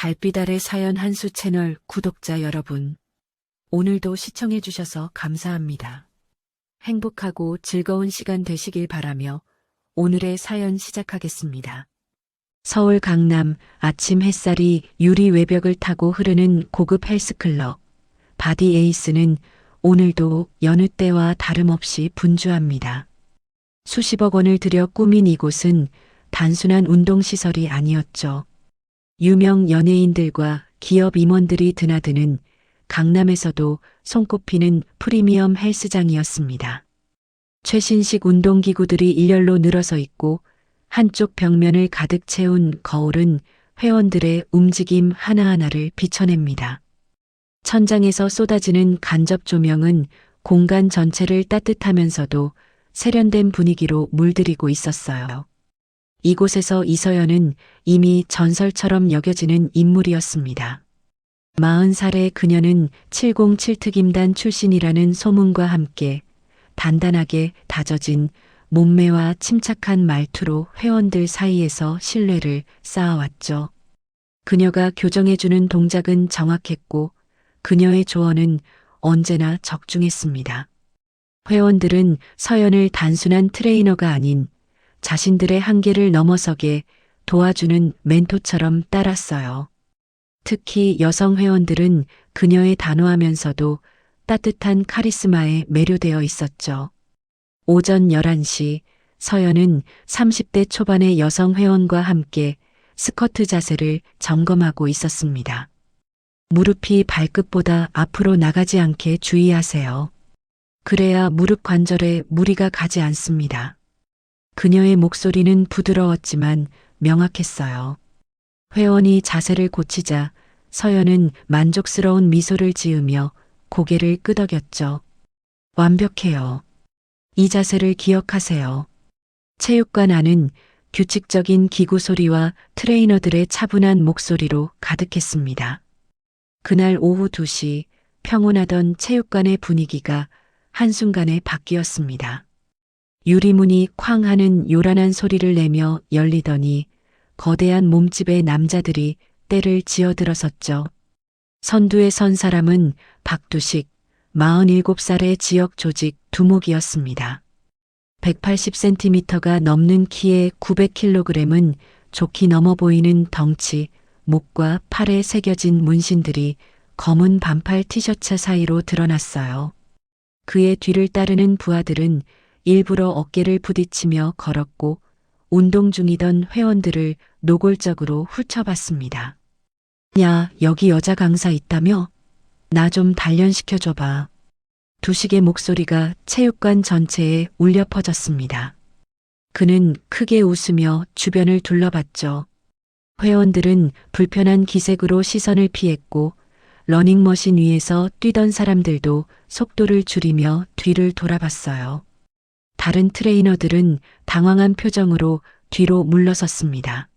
달빛 아래 사연 한수 채널 구독자 여러분, 오늘도 시청해 주셔서 감사합니다. 행복하고 즐거운 시간 되시길 바라며 오늘의 사연 시작하겠습니다. 서울 강남 아침 햇살이 유리 외벽을 타고 흐르는 고급 헬스클럽 바디 에이스는 오늘도 여느 때와 다름없이 분주합니다. 수십억 원을 들여 꾸민 이곳은 단순한 운동시설이 아니었죠. 유명 연예인들과 기업 임원들이 드나드는 강남에서도 손꼽히는 프리미엄 헬스장이었습니다. 최신식 운동기구들이 일렬로 늘어서 있고 한쪽 벽면을 가득 채운 거울은 회원들의 움직임 하나하나를 비춰냅니다. 천장에서 쏟아지는 간접 조명은 공간 전체를 따뜻하면서도 세련된 분위기로 물들이고 있었어요. 이곳에서 이서연은 이미 전설처럼 여겨지는 인물이었습니다. 40살의 그녀는 707특임단 출신이라는 소문과 함께 단단하게 다져진 몸매와 침착한 말투로 회원들 사이에서 신뢰를 쌓아왔죠. 그녀가 교정해주는 동작은 정확했고 그녀의 조언은 언제나 적중했습니다. 회원들은 서연을 단순한 트레이너가 아닌 자신들의 한계를 넘어서게 도와주는 멘토처럼 따랐어요. 특히 여성 회원들은 그녀의 단호하면서도 따뜻한 카리스마에 매료되어 있었죠. 오전 11시 서연은 30대 초반의 여성 회원과 함께 스쿼트 자세를 점검하고 있었습니다. 무릎이 발끝보다 앞으로 나가지 않게 주의하세요. 그래야 무릎 관절에 무리가 가지 않습니다. 그녀의 목소리는 부드러웠지만 명확했어요. 회원이 자세를 고치자 서연은 만족스러운 미소를 지으며 고개를 끄덕였죠. 완벽해요. 이 자세를 기억하세요. 체육관 안은 규칙적인 기구 소리와 트레이너들의 차분한 목소리로 가득했습니다. 그날 오후 2시 평온하던 체육관의 분위기가 한순간에 바뀌었습니다. 유리문이 쾅 하는 요란한 소리를 내며 열리더니 거대한 몸집의 남자들이 때를 지어들어섰죠. 선두에 선 사람은 박두식, 47살의 지역 조직 두목이었습니다. 180cm가 넘는 키에 900kg은 좋게 넘어 보이는 덩치, 목과 팔에 새겨진 문신들이 검은 반팔 티셔츠 사이로 드러났어요. 그의 뒤를 따르는 부하들은 일부러 어깨를 부딪히며 걸었고 운동 중이던 회원들을 노골적으로 훑어봤습니다. 야, 여기 여자 강사 있다며? 나 좀 단련시켜줘봐. 두식의 목소리가 체육관 전체에 울려 퍼졌습니다. 그는 크게 웃으며 주변을 둘러봤죠. 회원들은 불편한 기색으로 시선을 피했고 러닝머신 위에서 뛰던 사람들도 속도를 줄이며 뒤를 돌아봤어요. 다른 트레이너들은 당황한 표정으로 뒤로 물러섰습니다.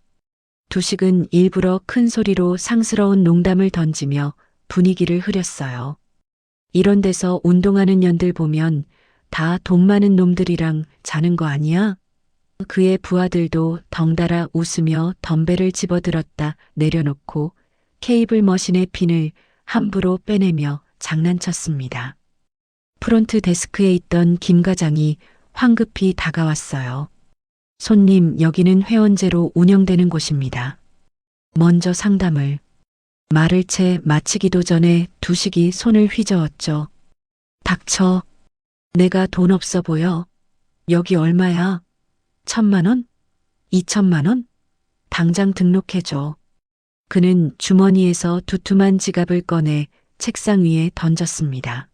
두식은 일부러 큰 소리로 상스러운 농담을 던지며 분위기를 흐렸어요. 이런 데서 운동하는 년들 보면 다 돈 많은 놈들이랑 자는 거 아니야? 그의 부하들도 덩달아 웃으며 덤벨을 집어들었다 내려놓고 케이블 머신의 핀을 함부로 빼내며 장난쳤습니다. 프론트 데스크에 있던 김 과장이 황급히 다가왔어요. 손님, 여기는 회원제로 운영되는 곳입니다. 먼저 상담을. 말을 채 마치기도 전에 두식이 손을 휘저었죠. 닥쳐. 내가 돈 없어 보여. 여기 얼마야? 1,000만 원? 2,000만 원? 당장 등록해줘. 그는 주머니에서 두툼한 지갑을 꺼내 책상 위에 던졌습니다.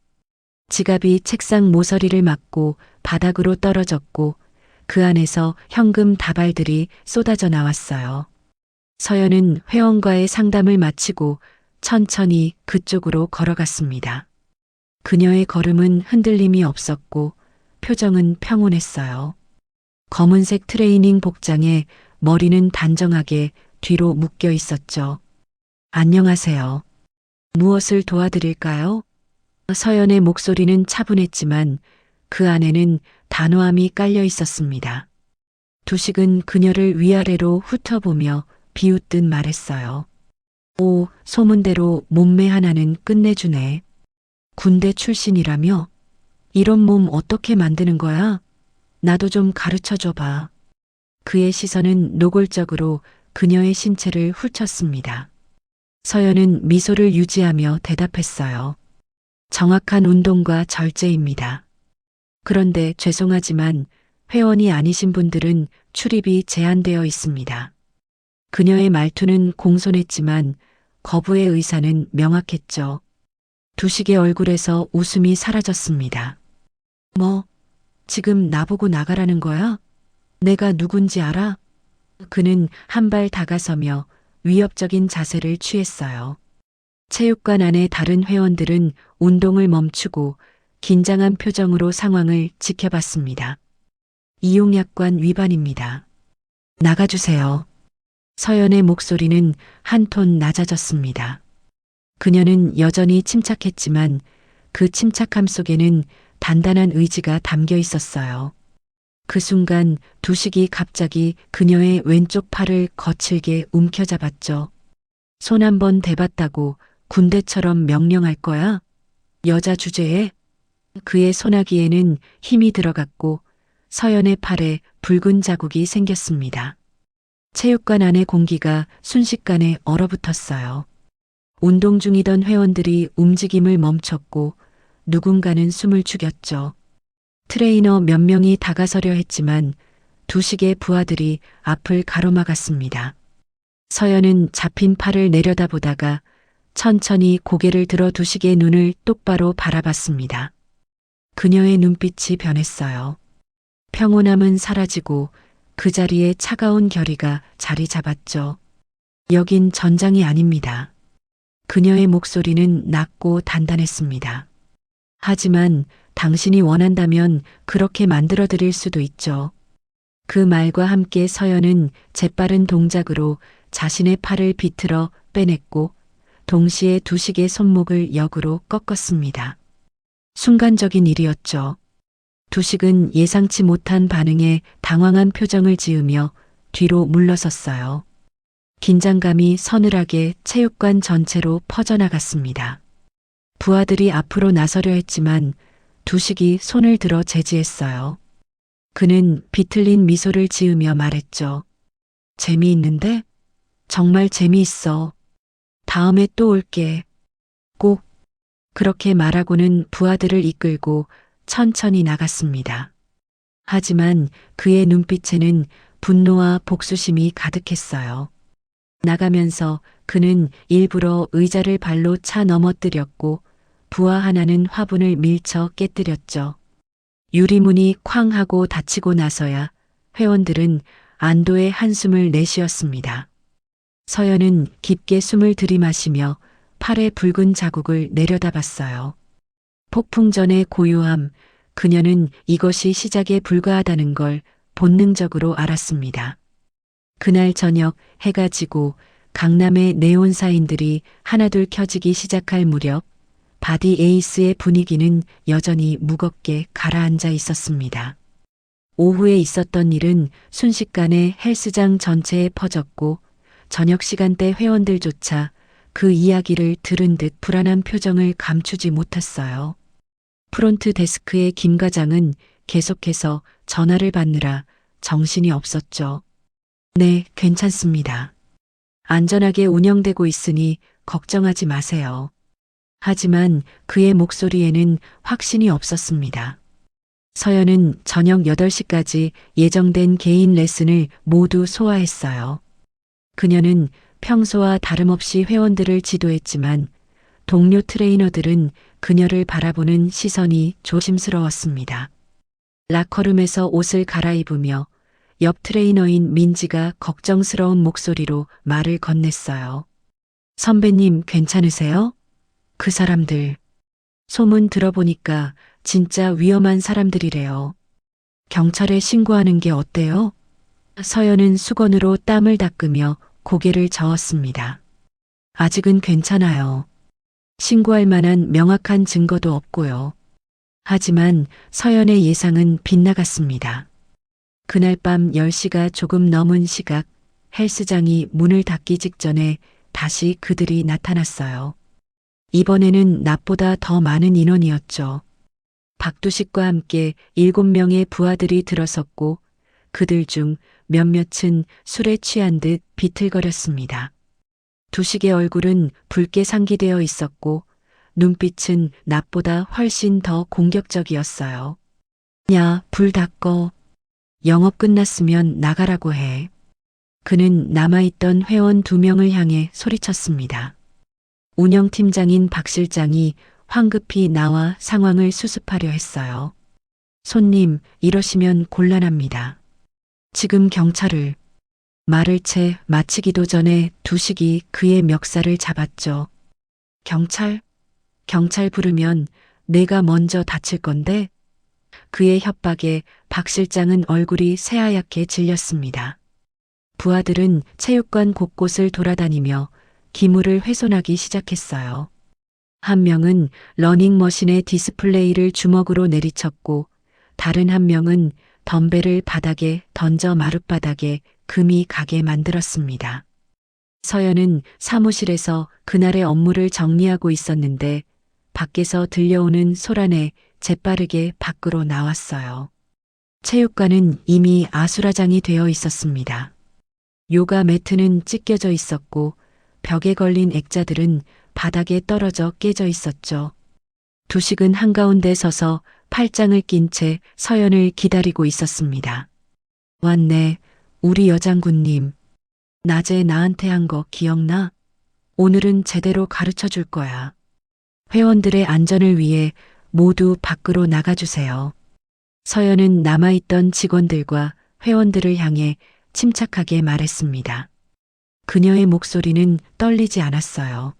지갑이 책상 모서리를 맞고 바닥으로 떨어졌고 그 안에서 현금 다발들이 쏟아져 나왔어요. 서연은 회원과의 상담을 마치고 천천히 그쪽으로 걸어갔습니다. 그녀의 걸음은 흔들림이 없었고 표정은 평온했어요. 검은색 트레이닝 복장에 머리는 단정하게 뒤로 묶여 있었죠. 안녕하세요. 무엇을 도와드릴까요? 서연의 목소리는 차분했지만 그 안에는 단호함이 깔려 있었습니다. 두식은 그녀를 위아래로 훑어보며 비웃듯 말했어요. 오, 소문대로 몸매 하나는 끝내주네. 군대 출신이라며? 이런 몸 어떻게 만드는 거야? 나도 좀 가르쳐 줘봐. 그의 시선은 노골적으로 그녀의 신체를 훑었습니다. 서연은 미소를 유지하며 대답했어요. 정확한 운동과 절제입니다. 그런데 죄송하지만 회원이 아니신 분들은 출입이 제한되어 있습니다. 그녀의 말투는 공손했지만 거부의 의사는 명확했죠. 두식의 얼굴에서 웃음이 사라졌습니다. 뭐, 지금 나보고 나가라는 거야? 내가 누군지 알아? 그는 한 발 다가서며 위협적인 자세를 취했어요. 체육관 안의 다른 회원들은 운동을 멈추고 긴장한 표정으로 상황을 지켜봤습니다. 이용약관 위반입니다. 나가주세요. 서연의 목소리는 한 톤 낮아졌습니다. 그녀는 여전히 침착했지만 그 침착함 속에는 단단한 의지가 담겨 있었어요. 그 순간 두식이 갑자기 그녀의 왼쪽 팔을 거칠게 움켜잡았죠. 손 한 번 대봤다고 군대처럼 명령할 거야? 여자 주제에? 그의 소나기에는 힘이 들어갔고 서연의 팔에 붉은 자국이 생겼습니다. 체육관 안의 공기가 순식간에 얼어붙었어요. 운동 중이던 회원들이 움직임을 멈췄고 누군가는 숨을 죽였죠. 트레이너 몇 명이 다가서려 했지만 두식의 부하들이 앞을 가로막았습니다. 서연은 잡힌 팔을 내려다보다가 천천히 고개를 들어 두식의 눈을 똑바로 바라봤습니다. 그녀의 눈빛이 변했어요. 평온함은 사라지고 그 자리에 차가운 결의가 자리 잡았죠. 여긴 전장이 아닙니다. 그녀의 목소리는 낮고 단단했습니다. 하지만 당신이 원한다면 그렇게 만들어 드릴 수도 있죠. 그 말과 함께 서연은 재빠른 동작으로 자신의 팔을 비틀어 빼냈고 동시에 두식의 손목을 역으로 꺾었습니다. 순간적인 일이었죠. 두식은 예상치 못한 반응에 당황한 표정을 지으며 뒤로 물러섰어요. 긴장감이 서늘하게 체육관 전체로 퍼져나갔습니다. 부하들이 앞으로 나서려 했지만 두식이 손을 들어 제지했어요. 그는 비틀린 미소를 지으며 말했죠. 재미있는데? 정말 재미있어. 다음에 또 올게. 꼭. 그렇게 말하고는 부하들을 이끌고 천천히 나갔습니다. 하지만 그의 눈빛에는 분노와 복수심이 가득했어요. 나가면서 그는 일부러 의자를 발로 차 넘어뜨렸고 부하 하나는 화분을 밀쳐 깨뜨렸죠. 유리문이 쾅 하고 닫히고 나서야 회원들은 안도의 한숨을 내쉬었습니다. 서연은 깊게 숨을 들이마시며 팔의 붉은 자국을 내려다봤어요. 폭풍 전의 고요함, 그녀는 이것이 시작에 불과하다는 걸 본능적으로 알았습니다. 그날 저녁 해가 지고 강남의 네온 사인들이 하나둘 켜지기 시작할 무렵 바디 에이스의 분위기는 여전히 무겁게 가라앉아 있었습니다. 오후에 있었던 일은 순식간에 헬스장 전체에 퍼졌고 저녁 시간대 회원들조차 그 이야기를 들은 듯 불안한 표정을 감추지 못했어요. 프론트 데스크의 김 과장은 계속해서 전화를 받느라 정신이 없었죠. 네, 괜찮습니다. 안전하게 운영되고 있으니 걱정하지 마세요. 하지만 그의 목소리에는 확신이 없었습니다. 서연은 저녁 8시까지 예정된 개인 레슨을 모두 소화했어요. 그녀는 평소와 다름없이 회원들을 지도했지만 동료 트레이너들은 그녀를 바라보는 시선이 조심스러웠습니다. 라커룸에서 옷을 갈아입으며 옆 트레이너인 민지가 걱정스러운 목소리로 말을 건넸어요. 선배님 괜찮으세요? 그 사람들. 소문 들어보니까 진짜 위험한 사람들이래요. 경찰에 신고하는 게 어때요? 서연은 수건으로 땀을 닦으며 고개를 저었습니다. 아직은 괜찮아요. 신고할 만한 명확한 증거도 없고요. 하지만 서연의 예상은 빗나갔습니다. 그날 밤 10시가 조금 넘은 시각 헬스장이 문을 닫기 직전에 다시 그들이 나타났어요. 이번에는 낮보다 더 많은 인원이었죠. 박두식과 함께 7명의 부하들이 들어섰고 그들 중 몇몇은 술에 취한 듯 비틀거렸습니다. 두식의 얼굴은 붉게 상기되어 있었고 눈빛은 낮보다 훨씬 더 공격적이었어요. 야, 불 다 꺼. 영업 끝났으면 나가라고 해. 그는 남아있던 회원 2명을 향해 소리쳤습니다. 운영팀장인 박 실장이 황급히 나와 상황을 수습하려 했어요. 손님, 이러시면 곤란합니다. 지금 경찰을. 말을 채 마치기도 전에 두식이 그의 멱살을 잡았죠. 경찰? 경찰 부르면 내가 먼저 다칠 건데? 그의 협박에 박 실장은 얼굴이 새하얗게 질렸습니다. 부하들은 체육관 곳곳을 돌아다니며 기물을 훼손하기 시작했어요. 한 명은 러닝머신의 디스플레이를 주먹으로 내리쳤고 다른 한 명은 덤벨을 바닥에 던져 마룻바닥에 금이 가게 만들었습니다. 서연은 사무실에서 그날의 업무를 정리하고 있었는데 밖에서 들려오는 소란에 재빠르게 밖으로 나왔어요. 체육관은 이미 아수라장이 되어 있었습니다. 요가 매트는 찢겨져 있었고 벽에 걸린 액자들은 바닥에 떨어져 깨져 있었죠. 두식은 한가운데 서서 팔짱을 낀 채 서연을 기다리고 있었습니다. 왔네, 우리 여장군님. 낮에 나한테 한 거 기억나? 오늘은 제대로 가르쳐 줄 거야. 회원들의 안전을 위해 모두 밖으로 나가주세요. 서연은 남아있던 직원들과 회원들을 향해 침착하게 말했습니다. 그녀의 목소리는 떨리지 않았어요.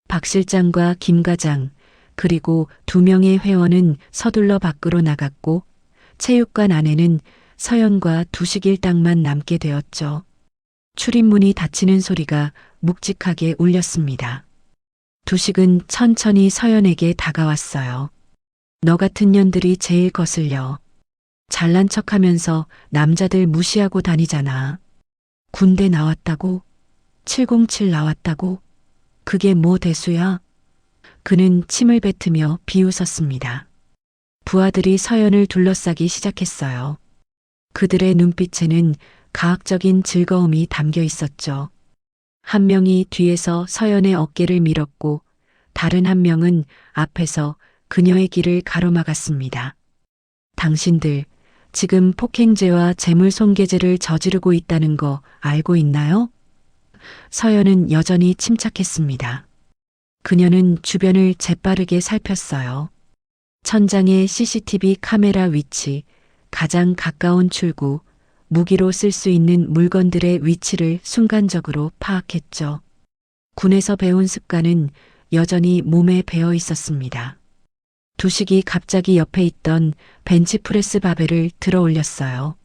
박 실장과 김 과장, 그리고 2명의 회원은 서둘러 밖으로 나갔고 체육관 안에는 서연과 두식 일당만 남게 되었죠. 출입문이 닫히는 소리가 묵직하게 울렸습니다. 두식은 천천히 서연에게 다가왔어요. 너 같은 년들이 제일 거슬려. 잘난 척하면서 남자들 무시하고 다니잖아. 군대 나왔다고? 707 나왔다고? 그게 뭐 대수야? 그는 침을 뱉으며 비웃었습니다. 부하들이 서연을 둘러싸기 시작했어요. 그들의 눈빛에는 가학적인 즐거움이 담겨 있었죠. 한 명이 뒤에서 서연의 어깨를 밀었고 다른 한 명은 앞에서 그녀의 길을 가로막았습니다. 당신들, 지금 폭행죄와 재물손괴죄를 저지르고 있다는 거 알고 있나요? 서연은 여전히 침착했습니다. 그녀는 주변을 재빠르게 살폈어요. 천장의 CCTV 카메라 위치, 가장 가까운 출구, 무기로 쓸 수 있는 물건들의 위치를 순간적으로 파악했죠. 군에서 배운 습관은 여전히 몸에 배어 있었습니다. 두식이 갑자기 옆에 있던 벤치프레스 바벨을 들어 올렸어요.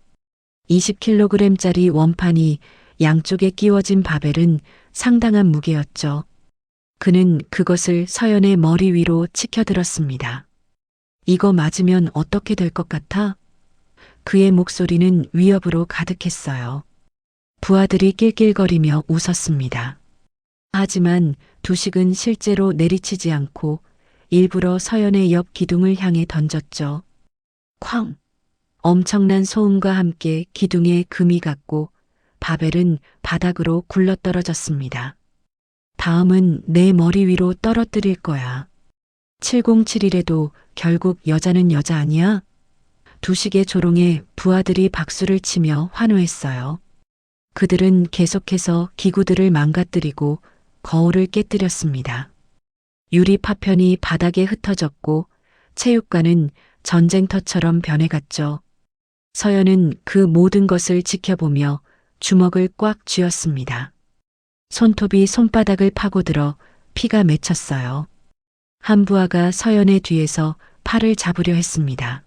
20kg짜리 원판이 양쪽에 끼워진 바벨은 상당한 무게였죠. 그는 그것을 서연의 머리 위로 치켜들었습니다. 이거 맞으면 어떻게 될 것 같아? 그의 목소리는 위협으로 가득했어요. 부하들이 낄낄거리며 웃었습니다. 하지만 두식은 실제로 내리치지 않고 일부러 서연의 옆 기둥을 향해 던졌죠. 쾅! 엄청난 소음과 함께 기둥에 금이 갔고 바벨은 바닥으로 굴러떨어졌습니다. 다음은 내 머리 위로 떨어뜨릴 거야. 7071에도 결국 여자는 여자 아니야? 두식의 조롱에 부하들이 박수를 치며 환호했어요. 그들은 계속해서 기구들을 망가뜨리고 거울을 깨뜨렸습니다. 유리 파편이 바닥에 흩어졌고 체육관은 전쟁터처럼 변해갔죠. 서연은 그 모든 것을 지켜보며 주먹을 꽉 쥐었습니다. 손톱이 손바닥을 파고들어 피가 맺혔어요. 한 부하가 서연의 뒤에서 팔을 잡으려 했습니다.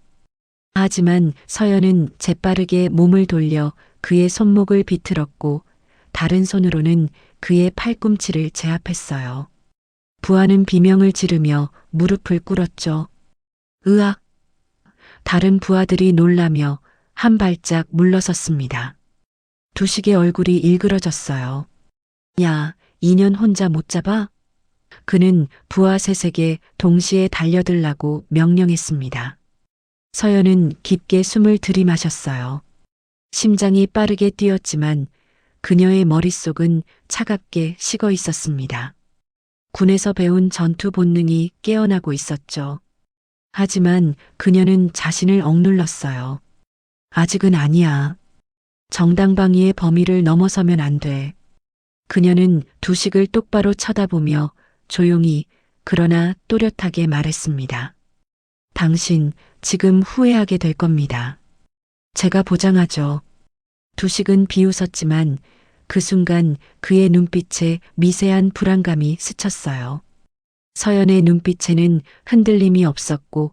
하지만 서연은 재빠르게 몸을 돌려 그의 손목을 비틀었고 다른 손으로는 그의 팔꿈치를 제압했어요. 부하는 비명을 지르며 무릎을 꿇었죠. 으악! 다른 부하들이 놀라며 한 발짝 물러섰습니다. 두식의 얼굴이 일그러졌어요. 야, 인연 혼자 못 잡아? 그는 부하 셋에게 동시에 달려들라고 명령했습니다. 서연은 깊게 숨을 들이마셨어요. 심장이 빠르게 뛰었지만 그녀의 머릿속은 차갑게 식어 있었습니다. 군에서 배운 전투 본능이 깨어나고 있었죠. 하지만 그녀는 자신을 억눌렀어요. 아직은 아니야. 정당방위의 범위를 넘어서면 안 돼. 그녀는 두식을 똑바로 쳐다보며 조용히 그러나 또렷하게 말했습니다. 당신 지금 후회하게 될 겁니다. 제가 보장하죠. 두식은 비웃었지만 그 순간 그의 눈빛에 미세한 불안감이 스쳤어요. 서연의 눈빛에는 흔들림이 없었고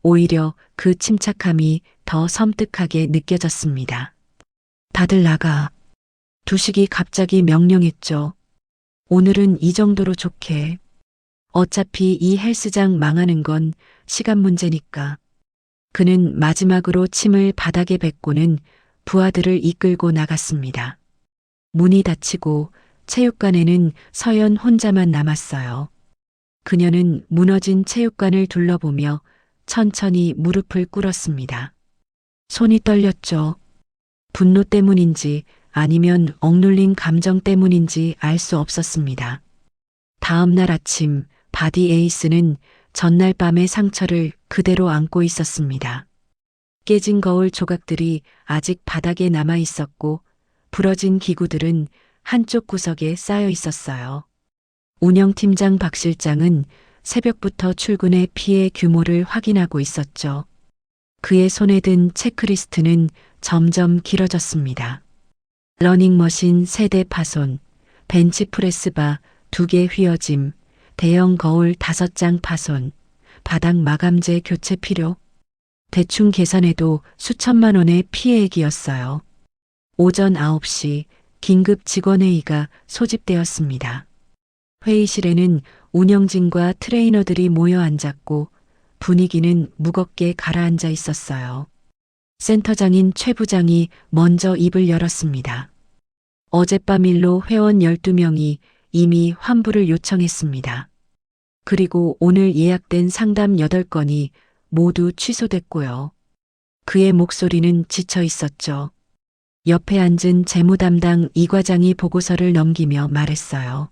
오히려 그 침착함이 더 섬뜩하게 느껴졌습니다. 다들 나가. 두식이 갑자기 명령했죠. 오늘은 이 정도로 좋게. 어차피 이 헬스장 망하는 건 시간 문제니까. 그는 마지막으로 침을 바닥에 뱉고는 부하들을 이끌고 나갔습니다. 문이 닫히고 체육관에는 서연 혼자만 남았어요. 그녀는 무너진 체육관을 둘러보며 천천히 무릎을 꿇었습니다. 손이 떨렸죠. 분노 때문인지 아니면 억눌린 감정 때문인지 알 수 없었습니다. 다음 날 아침 바디 에이스는 전날 밤의 상처를 그대로 안고 있었습니다. 깨진 거울 조각들이 아직 바닥에 남아 있었고 부러진 기구들은 한쪽 구석에 쌓여 있었어요. 운영팀장 박 실장은 새벽부터 출근해 피해 규모를 확인하고 있었죠. 그의 손에 든 체크리스트는 점점 길어졌습니다. 러닝머신 3대 파손, 벤치프레스바 2개 휘어짐, 대형 거울 5장 파손, 바닥 마감재 교체 필요. 대충 계산해도 수천만 원의 피해액이었어요. 오전 9시 긴급 직원회의가 소집되었습니다. 회의실에는 운영진과 트레이너들이 모여 앉았고 분위기는 무겁게 가라앉아 있었어요. 센터장인 최 부장이 먼저 입을 열었습니다. 어젯밤 일로 회원 12명이 이미 환불을 요청했습니다. 그리고 오늘 예약된 상담 8건이 모두 취소됐고요. 그의 목소리는 지쳐 있었죠. 옆에 앉은 재무담당 이 과장이 보고서를 넘기며 말했어요.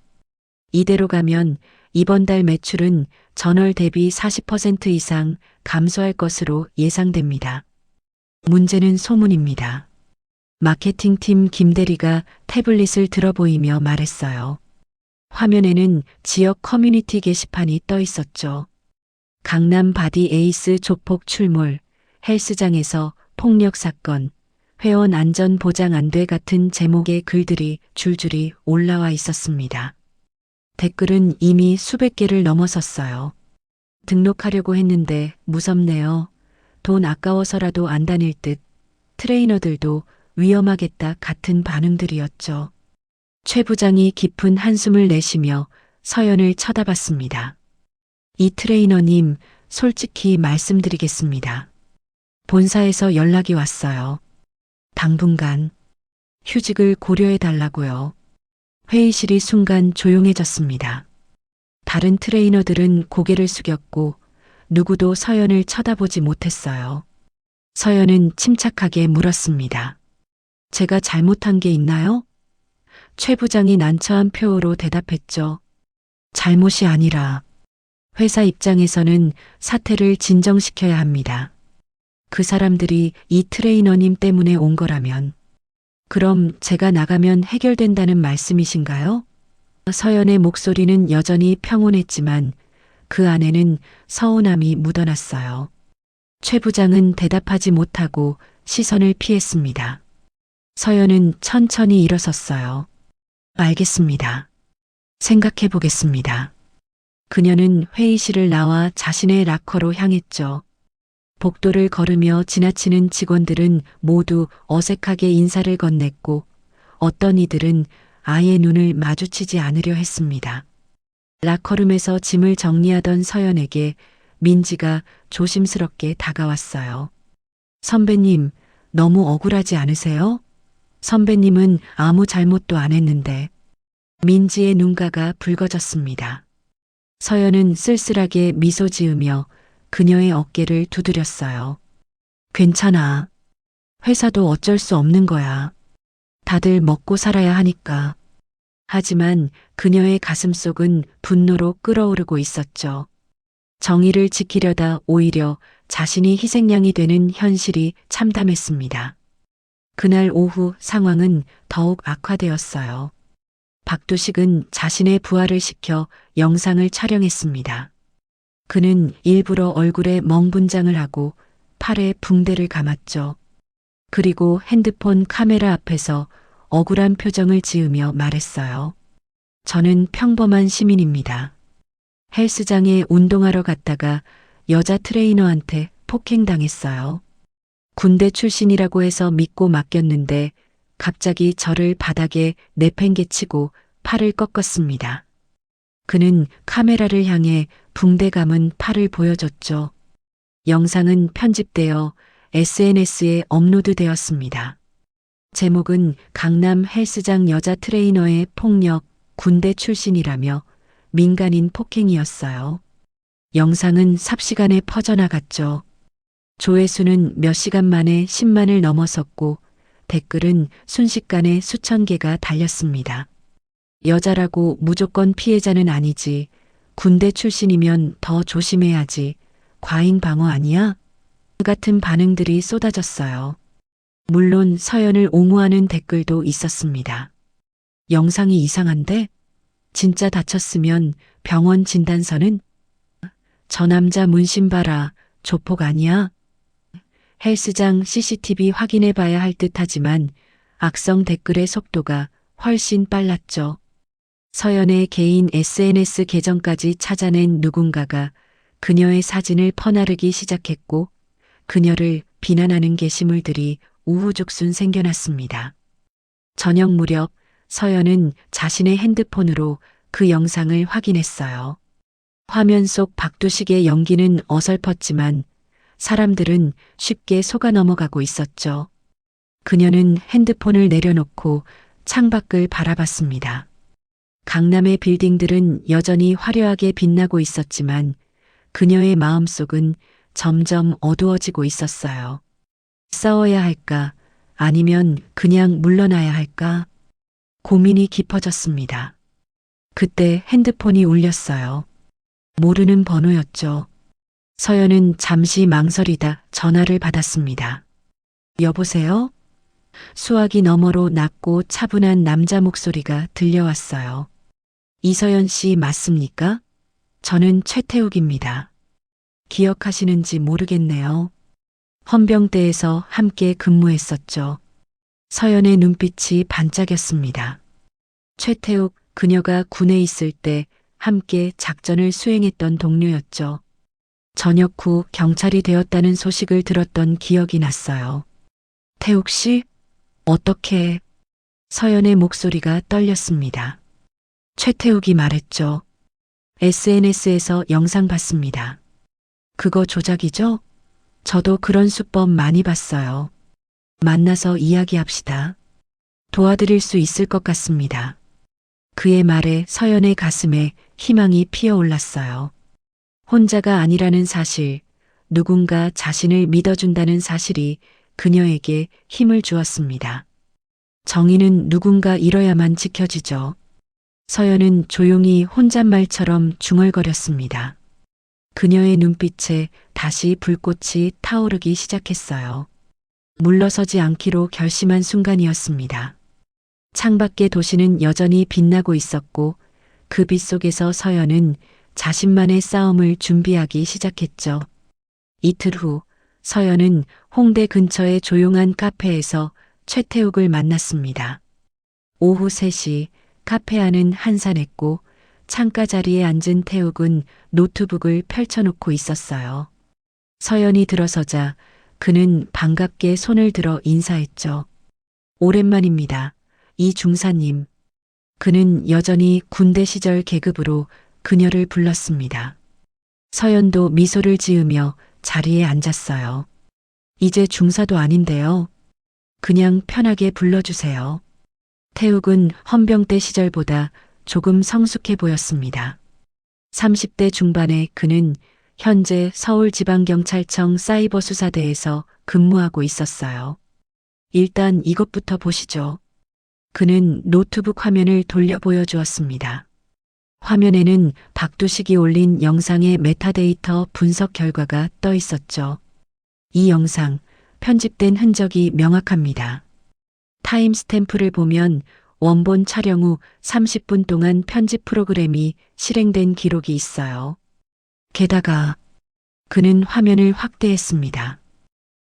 이대로 가면 이번 달 매출은 전월 대비 40% 이상 감소할 것으로 예상됩니다. 문제는 소문입니다. 마케팅팀 김대리가 태블릿을 들어보이며 말했어요. 화면에는 지역 커뮤니티 게시판이 떠 있었죠. 강남 바디 에이스 조폭 출몰, 헬스장에서 폭력 사건, 회원 안전 보장 안 돼 같은 제목의 글들이 줄줄이 올라와 있었습니다. 댓글은 이미 수백 개를 넘어섰어요. 등록하려고 했는데 무섭네요. 돈 아까워서라도 안 다닐 듯. 트레이너들도 위험하겠다 같은 반응들이었죠. 최 부장이 깊은 한숨을 내쉬며 서연을 쳐다봤습니다. 이 트레이너님, 솔직히 말씀드리겠습니다. 본사에서 연락이 왔어요. 당분간 휴직을 고려해 달라고요. 회의실이 순간 조용해졌습니다. 다른 트레이너들은 고개를 숙였고 누구도 서연을 쳐다보지 못했어요. 서연은 침착하게 물었습니다. 제가 잘못한 게 있나요? 최 부장이 난처한 표호로 대답했죠. 잘못이 아니라 회사 입장에서는 사태를 진정시켜야 합니다. 그 사람들이 이 트레이너님 때문에 온 거라면 그럼 제가 나가면 해결된다는 말씀이신가요? 서연의 목소리는 여전히 평온했지만 그 안에는 서운함이 묻어났어요. 최 부장은 대답하지 못하고 시선을 피했습니다. 서연은 천천히 일어섰어요. 알겠습니다. 생각해 보겠습니다. 그녀는 회의실을 나와 자신의 락커로 향했죠. 복도를 걸으며 지나치는 직원들은 모두 어색하게 인사를 건넸고 어떤 이들은 아예 눈을 마주치지 않으려 했습니다. 락커룸에서 짐을 정리하던 서연에게 민지가 조심스럽게 다가왔어요. 선배님, 너무 억울하지 않으세요? 선배님은 아무 잘못도 안 했는데. 민지의 눈가가 붉어졌습니다. 서연은 쓸쓸하게 미소 지으며 그녀의 어깨를 두드렸어요. 괜찮아. 회사도 어쩔 수 없는 거야. 다들 먹고 살아야 하니까. 하지만 그녀의 가슴속은 분노로 끓어오르고 있었죠. 정의를 지키려다 오히려 자신이 희생양이 되는 현실이 참담했습니다. 그날 오후 상황은 더욱 악화되었어요. 박두식은 자신의 부하를 시켜 영상을 촬영했습니다. 그는 일부러 얼굴에 멍분장을 하고 팔에 붕대를 감았죠. 그리고 핸드폰 카메라 앞에서 억울한 표정을 지으며 말했어요. 저는 평범한 시민입니다. 헬스장에 운동하러 갔다가 여자 트레이너한테 폭행당했어요. 군대 출신이라고 해서 믿고 맡겼는데 갑자기 저를 바닥에 내팽개치고 팔을 꺾었습니다. 그는 카메라를 향해 붕대 감은 팔을 보여줬죠. 영상은 편집되어 SNS에 업로드되었습니다. 제목은 강남 헬스장 여자 트레이너의 폭력, 군대 출신이라며 민간인 폭행이었어요. 영상은 삽시간에 퍼져나갔죠. 조회수는 몇 시간 만에 10만을 넘어섰고 댓글은 순식간에 수천 개가 달렸습니다. 여자라고 무조건 피해자는 아니지. 군대 출신이면 더 조심해야지. 과잉 방어 아니야? 같은 반응들이 쏟아졌어요. 물론 서연을 옹호하는 댓글도 있었습니다. 영상이 이상한데? 진짜 다쳤으면 병원 진단서는? 저 남자 문신 봐라. 조폭 아니야? 헬스장 CCTV 확인해 봐야 할 듯하지만 악성 댓글의 속도가 훨씬 빨랐죠. 서연의 개인 SNS 계정까지 찾아낸 누군가가 그녀의 사진을 퍼나르기 시작했고 그녀를 비난하는 게시물들이 우후죽순 생겨났습니다. 저녁 무렵 서연은 자신의 핸드폰으로 그 영상을 확인했어요. 화면 속 박두식의 연기는 어설펐지만 사람들은 쉽게 속아 넘어가고 있었죠. 그녀는 핸드폰을 내려놓고 창밖을 바라봤습니다. 강남의 빌딩들은 여전히 화려하게 빛나고 있었지만 그녀의 마음속은 점점 어두워지고 있었어요. 싸워야 할까? 아니면 그냥 물러나야 할까? 고민이 깊어졌습니다. 그때 핸드폰이 울렸어요. 모르는 번호였죠. 서연은 잠시 망설이다 전화를 받았습니다. 여보세요? 수화기 너머로 낮고 차분한 남자 목소리가 들려왔어요. 이서연 씨 맞습니까? 저는 최태욱입니다. 기억하시는지 모르겠네요. 헌병대에서 함께 근무했었죠. 서연의 눈빛이 반짝였습니다. 최태욱, 그녀가 군에 있을 때 함께 작전을 수행했던 동료였죠. 전역 후 경찰이 되었다는 소식을 들었던 기억이 났어요. 태욱 씨? 어떻게? 서연의 목소리가 떨렸습니다. 최태욱이 말했죠. SNS에서 영상 봤습니다. 그거 조작이죠? 저도 그런 수법 많이 봤어요. 만나서 이야기합시다. 도와드릴 수 있을 것 같습니다. 그의 말에 서연의 가슴에 희망이 피어올랐어요. 혼자가 아니라는 사실, 누군가 자신을 믿어준다는 사실이 그녀에게 힘을 주었습니다. 정의는 누군가 잃어야만 지켜지죠. 서연은 조용히 혼잣말처럼 중얼거렸습니다. 그녀의 눈빛에 다시 불꽃이 타오르기 시작했어요. 물러서지 않기로 결심한 순간이었습니다. 창밖의 도시는 여전히 빛나고 있었고 그 빛 속에서 서연은 자신만의 싸움을 준비하기 시작했죠. 이틀 후 서연은 홍대 근처의 조용한 카페에서 최태욱을 만났습니다. 오후 3시 카페 안은 한산했고 창가 자리에 앉은 태욱은 노트북을 펼쳐놓고 있었어요. 서연이 들어서자 그는 반갑게 손을 들어 인사했죠. 오랜만입니다. 이 중사님. 그는 여전히 군대 시절 계급으로 그녀를 불렀습니다. 서연도 미소를 지으며 자리에 앉았어요. 이제 중사도 아닌데요. 그냥 편하게 불러주세요. 태욱은 헌병대 시절보다 조금 성숙해 보였습니다. 30대 중반의 그는 현재 서울지방경찰청 사이버수사대에서 근무하고 있었어요. 일단 이것부터 보시죠. 그는 노트북 화면을 돌려 보여주었습니다. 화면에는 박두식이 올린 영상의 메타데이터 분석 결과가 떠 있었죠. 이 영상, 편집된 흔적이 명확합니다. 타임스탬프를 보면 원본 촬영 후 30분 동안 편집 프로그램이 실행된 기록이 있어요. 게다가 그는 화면을 확대했습니다.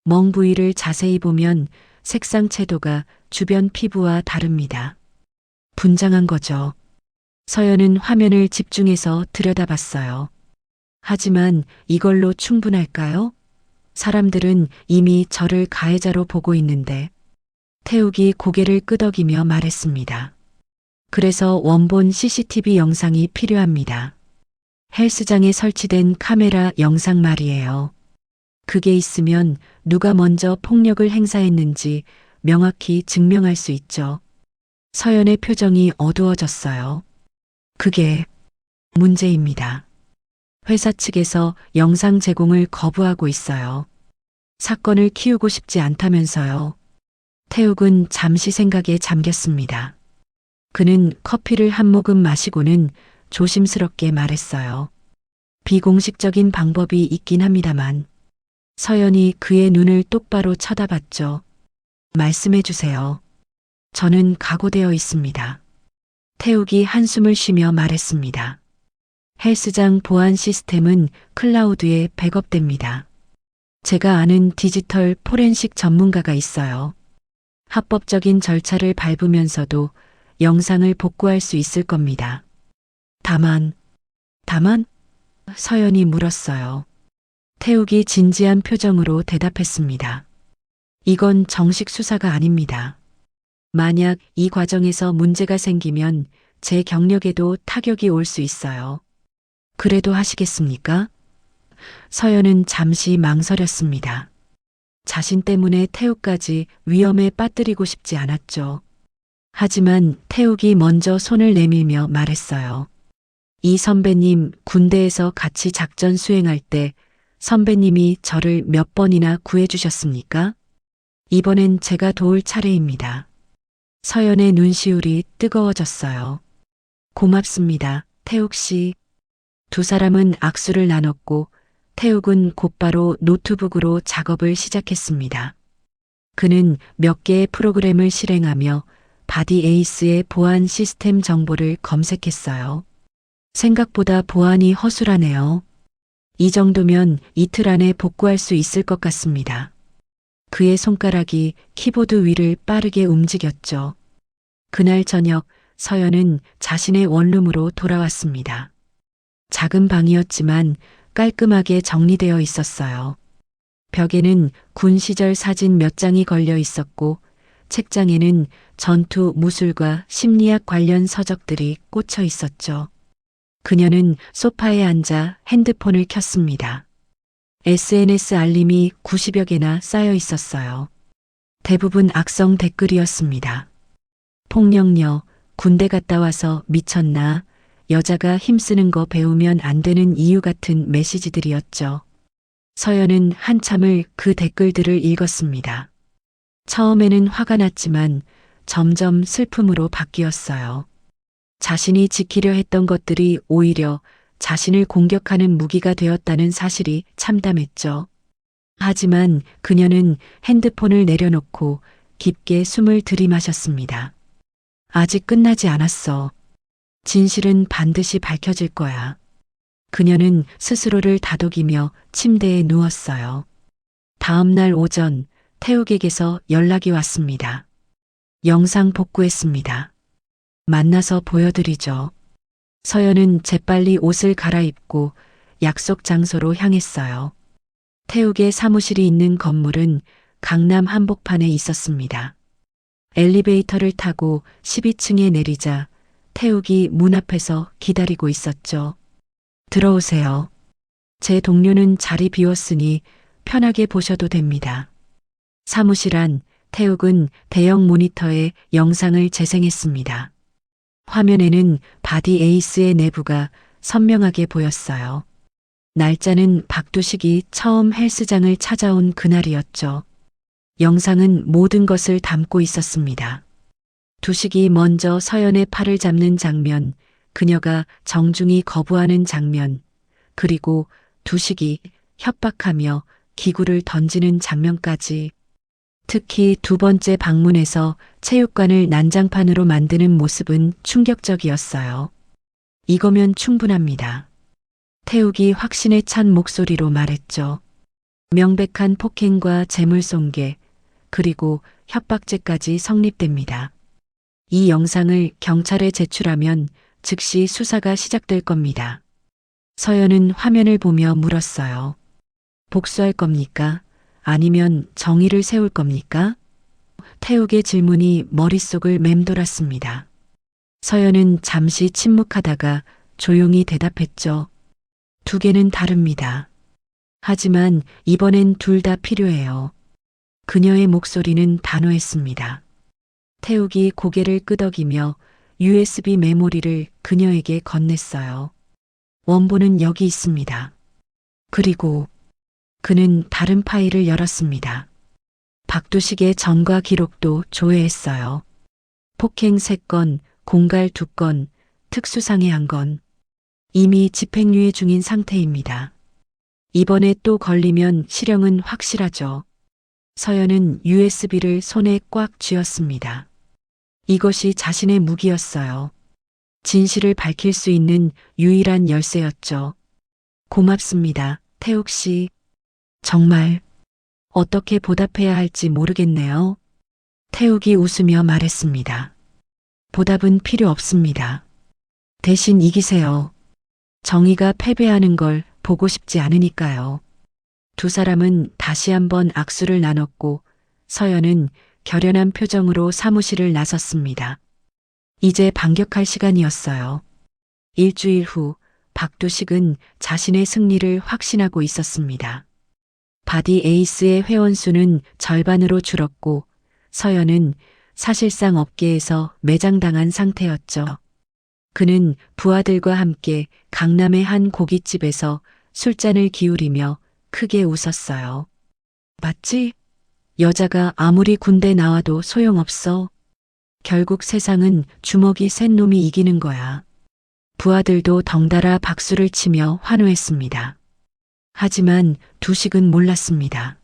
멍 부위를 자세히 보면 색상 채도가 주변 피부와 다릅니다. 분장한 거죠. 서연은 화면을 집중해서 들여다봤어요. 하지만 이걸로 충분할까요? 사람들은 이미 저를 가해자로 보고 있는데. 태욱이 고개를 끄덕이며 말했습니다. 그래서 원본 CCTV 영상이 필요합니다. 헬스장에 설치된 카메라 영상 말이에요. 그게 있으면 누가 먼저 폭력을 행사했는지 명확히 증명할 수 있죠. 서연의 표정이 어두워졌어요. 그게 문제입니다. 회사 측에서 영상 제공을 거부하고 있어요. 사건을 키우고 싶지 않다면서요. 태욱은 잠시 생각에 잠겼습니다. 그는 커피를 한 모금 마시고는 조심스럽게 말했어요. 비공식적인 방법이 있긴 합니다만. 서연이 그의 눈을 똑바로 쳐다봤죠. 말씀해 주세요. 저는 각오되어 있습니다. 태욱이 한숨을 쉬며 말했습니다. 헬스장 보안 시스템은 클라우드에 백업됩니다. 제가 아는 디지털 포렌식 전문가가 있어요. 합법적인 절차를 밟으면서도 영상을 복구할 수 있을 겁니다. 다만? 서연이 물었어요. 태욱이 진지한 표정으로 대답했습니다. 이건 정식 수사가 아닙니다. 만약 이 과정에서 문제가 생기면 제 경력에도 타격이 올 수 있어요. 그래도 하시겠습니까? 서연은 잠시 망설였습니다. 자신 때문에 태욱까지 위험에 빠뜨리고 싶지 않았죠. 하지만 태욱이 먼저 손을 내밀며 말했어요. 이 선배님 군대에서 같이 작전 수행할 때 선배님이 저를 몇 번이나 구해주셨습니까? 이번엔 제가 도울 차례입니다. 서연의 눈시울이 뜨거워졌어요. 고맙습니다, 태욱 씨. 두 사람은 악수를 나눴고 태욱은 곧바로 노트북으로 작업을 시작했습니다. 그는 몇 개의 프로그램을 실행하며 바디 에이스의 보안 시스템 정보를 검색했어요. 생각보다 보안이 허술하네요. 이 정도면 이틀 안에 복구할 수 있을 것 같습니다. 그의 손가락이 키보드 위를 빠르게 움직였죠. 그날 저녁 서연은 자신의 원룸으로 돌아왔습니다. 작은 방이었지만 깔끔하게 정리되어 있었어요. 벽에는 군 시절 사진 몇 장이 걸려 있었고 책장에는 전투 무술과 심리학 관련 서적들이 꽂혀 있었죠. 그녀는 소파에 앉아 핸드폰을 켰습니다. SNS 알림이 90여 개나 쌓여 있었어요. 대부분 악성 댓글이었습니다. 폭력녀, 군대 갔다 와서 미쳤나, 여자가 힘쓰는 거 배우면 안 되는 이유 같은 메시지들이었죠. 서연은 한참을 그 댓글들을 읽었습니다. 처음에는 화가 났지만 점점 슬픔으로 바뀌었어요. 자신이 지키려 했던 것들이 오히려 자신을 공격하는 무기가 되었다는 사실이 참담했죠. 하지만 그녀는 핸드폰을 내려놓고 깊게 숨을 들이마셨습니다. 아직 끝나지 않았어. 진실은 반드시 밝혀질 거야. 그녀는 스스로를 다독이며 침대에 누웠어요. 다음 날 오전 태욱에게서 연락이 왔습니다. 영상 복구했습니다. 만나서 보여드리죠. 서연은 재빨리 옷을 갈아입고 약속 장소로 향했어요. 태욱의 사무실이 있는 건물은 강남 한복판에 있었습니다. 엘리베이터를 타고 12층에 내리자 태욱이 문 앞에서 기다리고 있었죠. 들어오세요. 제 동료는 자리 비웠으니 편하게 보셔도 됩니다. 사무실 안 태욱은 대형 모니터에 영상을 재생했습니다. 화면에는 바디 에이스의 내부가 선명하게 보였어요. 날짜는 박두식이 처음 헬스장을 찾아온 그날이었죠. 영상은 모든 것을 담고 있었습니다. 두식이 먼저 서연의 팔을 잡는 장면, 그녀가 정중히 거부하는 장면, 그리고 두식이 협박하며 기구를 던지는 장면까지. 특히 두 번째 방문에서 체육관을 난장판으로 만드는 모습은 충격적이었어요. 이거면 충분합니다. 태욱이 확신에 찬 목소리로 말했죠. 명백한 폭행과 재물손괴, 그리고 협박죄까지 성립됩니다. 이 영상을 경찰에 제출하면 즉시 수사가 시작될 겁니다. 서연은 화면을 보며 물었어요. 복수할 겁니까? 아니면 정의를 세울 겁니까? 태욱의 질문이 머릿속을 맴돌았습니다. 서연은 잠시 침묵하다가 조용히 대답했죠. 두 개는 다릅니다. 하지만 이번엔 둘 다 필요해요. 그녀의 목소리는 단호했습니다. 태욱이 고개를 끄덕이며 USB 메모리를 그녀에게 건넸어요. 원본은 여기 있습니다. 그리고 그는 다른 파일을 열었습니다. 박두식의 전과 기록도 조회했어요. 폭행 3건, 공갈 2건, 특수상해 1건. 이미 집행유예 중인 상태입니다. 이번에 또 걸리면 실형은 확실하죠. 서연은 USB를 손에 꽉 쥐었습니다. 이것이 자신의 무기였어요. 진실을 밝힐 수 있는 유일한 열쇠였죠. 고맙습니다, 태욱 씨. 정말 어떻게 보답해야 할지 모르겠네요. 태욱이 웃으며 말했습니다. 보답은 필요 없습니다. 대신 이기세요. 정의가 패배하는 걸 보고 싶지 않으니까요. 두 사람은 다시 한번 악수를 나눴고 서연은 결연한 표정으로 사무실을 나섰습니다. 이제 반격할 시간이었어요. 일주일 후 박두식은 자신의 승리를 확신하고 있었습니다. 바디 에이스의 회원수는 절반으로 줄었고 서연은 사실상 업계에서 매장당한 상태였죠. 그는 부하들과 함께 강남의 한 고깃집에서 술잔을 기울이며 크게 웃었어요. 맞지? 여자가 아무리 군대 나와도 소용없어. 결국 세상은 주먹이 센 놈이 이기는 거야. 부하들도 덩달아 박수를 치며 환호했습니다. 하지만 두식은 몰랐습니다.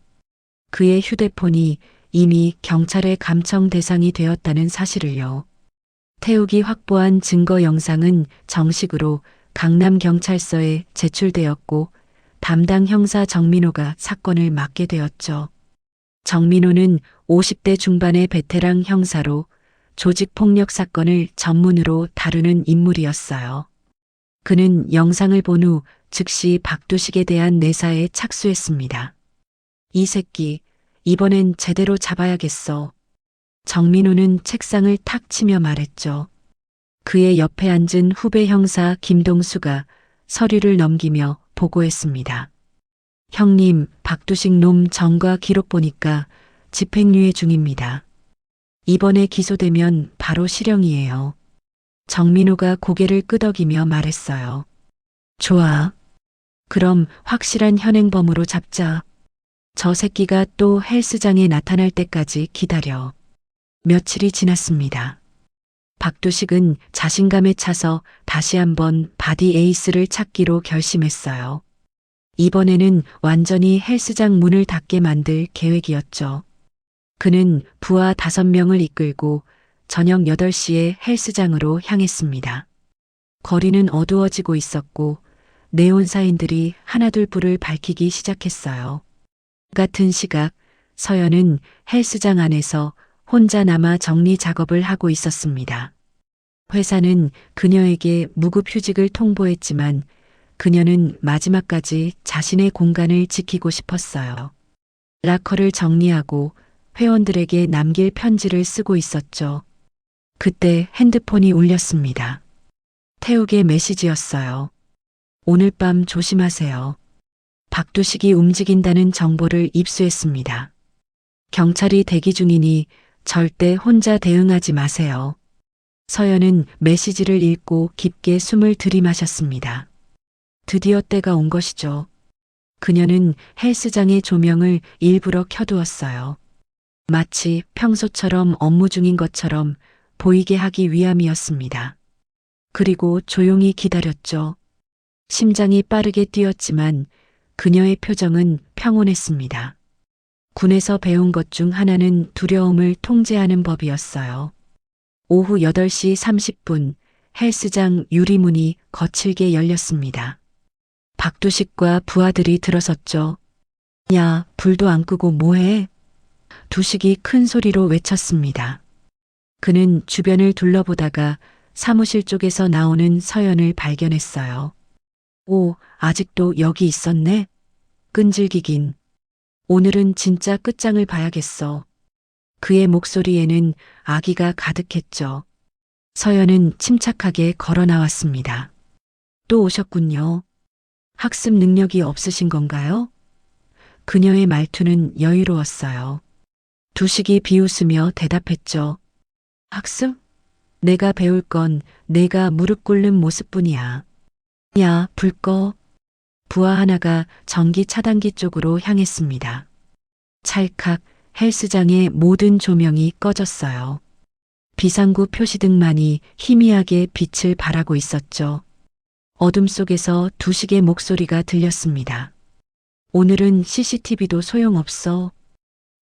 그의 휴대폰이 이미 경찰의 감청 대상이 되었다는 사실을요. 태욱이 확보한 증거 영상은 정식으로 강남경찰서에 제출되었고 담당 형사 정민호가 사건을 맡게 되었죠. 정민호는 50대 중반의 베테랑 형사로 조직폭력 사건을 전문으로 다루는 인물이었어요. 그는 영상을 본 후 즉시 박두식에 대한 내사에 착수했습니다. 이 새끼, 이번엔 제대로 잡아야겠어. 정민호는 책상을 탁 치며 말했죠. 그의 옆에 앉은 후배 형사 김동수가 서류를 넘기며 보고했습니다. 형님, 박두식 놈 전과 기록 보니까 집행유예 중입니다. 이번에 기소되면 바로 실형이에요. 정민호가 고개를 끄덕이며 말했어요. 좋아. 그럼 확실한 현행범으로 잡자. 저 새끼가 또 헬스장에 나타날 때까지 기다려. 며칠이 지났습니다. 박두식은 자신감에 차서 다시 한번 바디 에이스를 찾기로 결심했어요. 이번에는 완전히 헬스장 문을 닫게 만들 계획이었죠. 그는 부하 5명을 이끌고 저녁 8시에 헬스장으로 향했습니다. 거리는 어두워지고 있었고 네온사인들이 하나둘 불을 밝히기 시작했어요. 같은 시각 서연은 헬스장 안에서 혼자 남아 정리 작업을 하고 있었습니다. 회사는 그녀에게 무급 휴직을 통보했지만 그녀는 마지막까지 자신의 공간을 지키고 싶었어요. 라커를 정리하고 회원들에게 남길 편지를 쓰고 있었죠. 그때 핸드폰이 울렸습니다. 태욱의 메시지였어요. 오늘 밤 조심하세요. 박두식이 움직인다는 정보를 입수했습니다. 경찰이 대기 중이니 절대 혼자 대응하지 마세요. 서연은 메시지를 읽고 깊게 숨을 들이마셨습니다. 드디어 때가 온 것이죠. 그녀는 헬스장의 조명을 일부러 켜두었어요. 마치 평소처럼 업무 중인 것처럼 보이게 하기 위함이었습니다. 그리고 조용히 기다렸죠. 심장이 빠르게 뛰었지만 그녀의 표정은 평온했습니다. 군에서 배운 것 중 하나는 두려움을 통제하는 법이었어요. 오후 8시 30분 헬스장 유리문이 거칠게 열렸습니다. 박두식과 부하들이 들어섰죠. 야, 불도 안 끄고 뭐해? 두식이 큰 소리로 외쳤습니다. 그는 주변을 둘러보다가 사무실 쪽에서 나오는 서연을 발견했어요. 오, 아직도 여기 있었네? 끈질기긴. 오늘은 진짜 끝장을 봐야겠어. 그의 목소리에는 악의가 가득했죠. 서연은 침착하게 걸어 나왔습니다. 또 오셨군요. 학습 능력이 없으신 건가요? 그녀의 말투는 여유로웠어요. 두식이 비웃으며 대답했죠. 학습? 내가 배울 건 내가 무릎 꿇는 모습뿐이야. 야, 불 꺼. 부하 하나가 전기 차단기 쪽으로 향했습니다. 찰칵 헬스장의 모든 조명이 꺼졌어요. 비상구 표시등만이 희미하게 빛을 발하고 있었죠. 어둠 속에서 두식의 목소리가 들렸습니다. 오늘은 CCTV도 소용없어.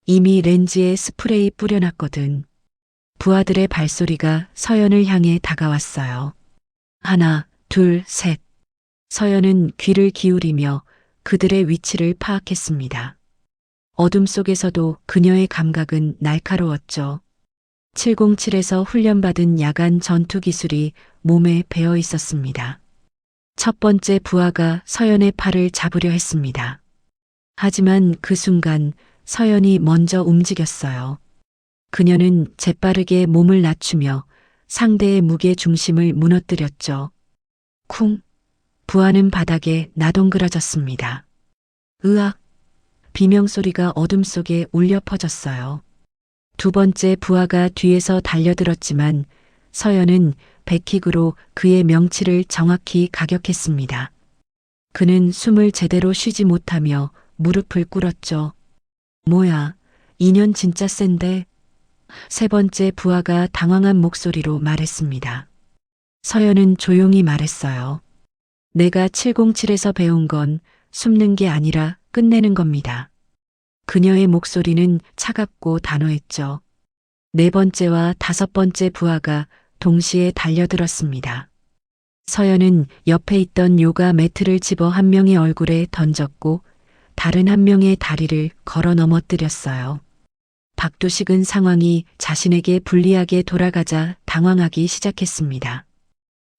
이미 렌즈에 스프레이 뿌려놨거든. 부하들의 발소리가 서연을 향해 다가왔어요. 하나, 둘, 셋. 서연은 귀를 기울이며 그들의 위치를 파악했습니다. 어둠 속에서도 그녀의 감각은 날카로웠죠. 707에서 훈련받은 야간 전투 기술이 몸에 배어 있었습니다. 첫 번째 부하가 서연의 팔을 잡으려 했습니다. 하지만 그 순간 서연이 먼저 움직였어요. 그녀는 재빠르게 몸을 낮추며 상대의 무게 중심을 무너뜨렸죠. 쿵! 부하는 바닥에 나동그러졌습니다. 으악! 비명소리가 어둠 속에 울려 퍼졌어요. 두 번째 부하가 뒤에서 달려들었지만 서연은 백킥으로 그의 명치를 정확히 가격했습니다. 그는 숨을 제대로 쉬지 못하며 무릎을 꿇었죠. 뭐야, 인연 진짜 센데. 세 번째 부하가 당황한 목소리로 말했습니다. 서연은 조용히 말했어요. 내가 707에서 배운 건 숨는 게 아니라 끝내는 겁니다. 그녀의 목소리는 차갑고 단호했죠. 네 번째와 다섯 번째 부하가 동시에 달려들었습니다. 서연은 옆에 있던 요가 매트를 집어 한 명의 얼굴에 던졌고 다른 한 명의 다리를 걸어 넘어뜨렸어요. 박두식은 상황이 자신에게 불리하게 돌아가자 당황하기 시작했습니다.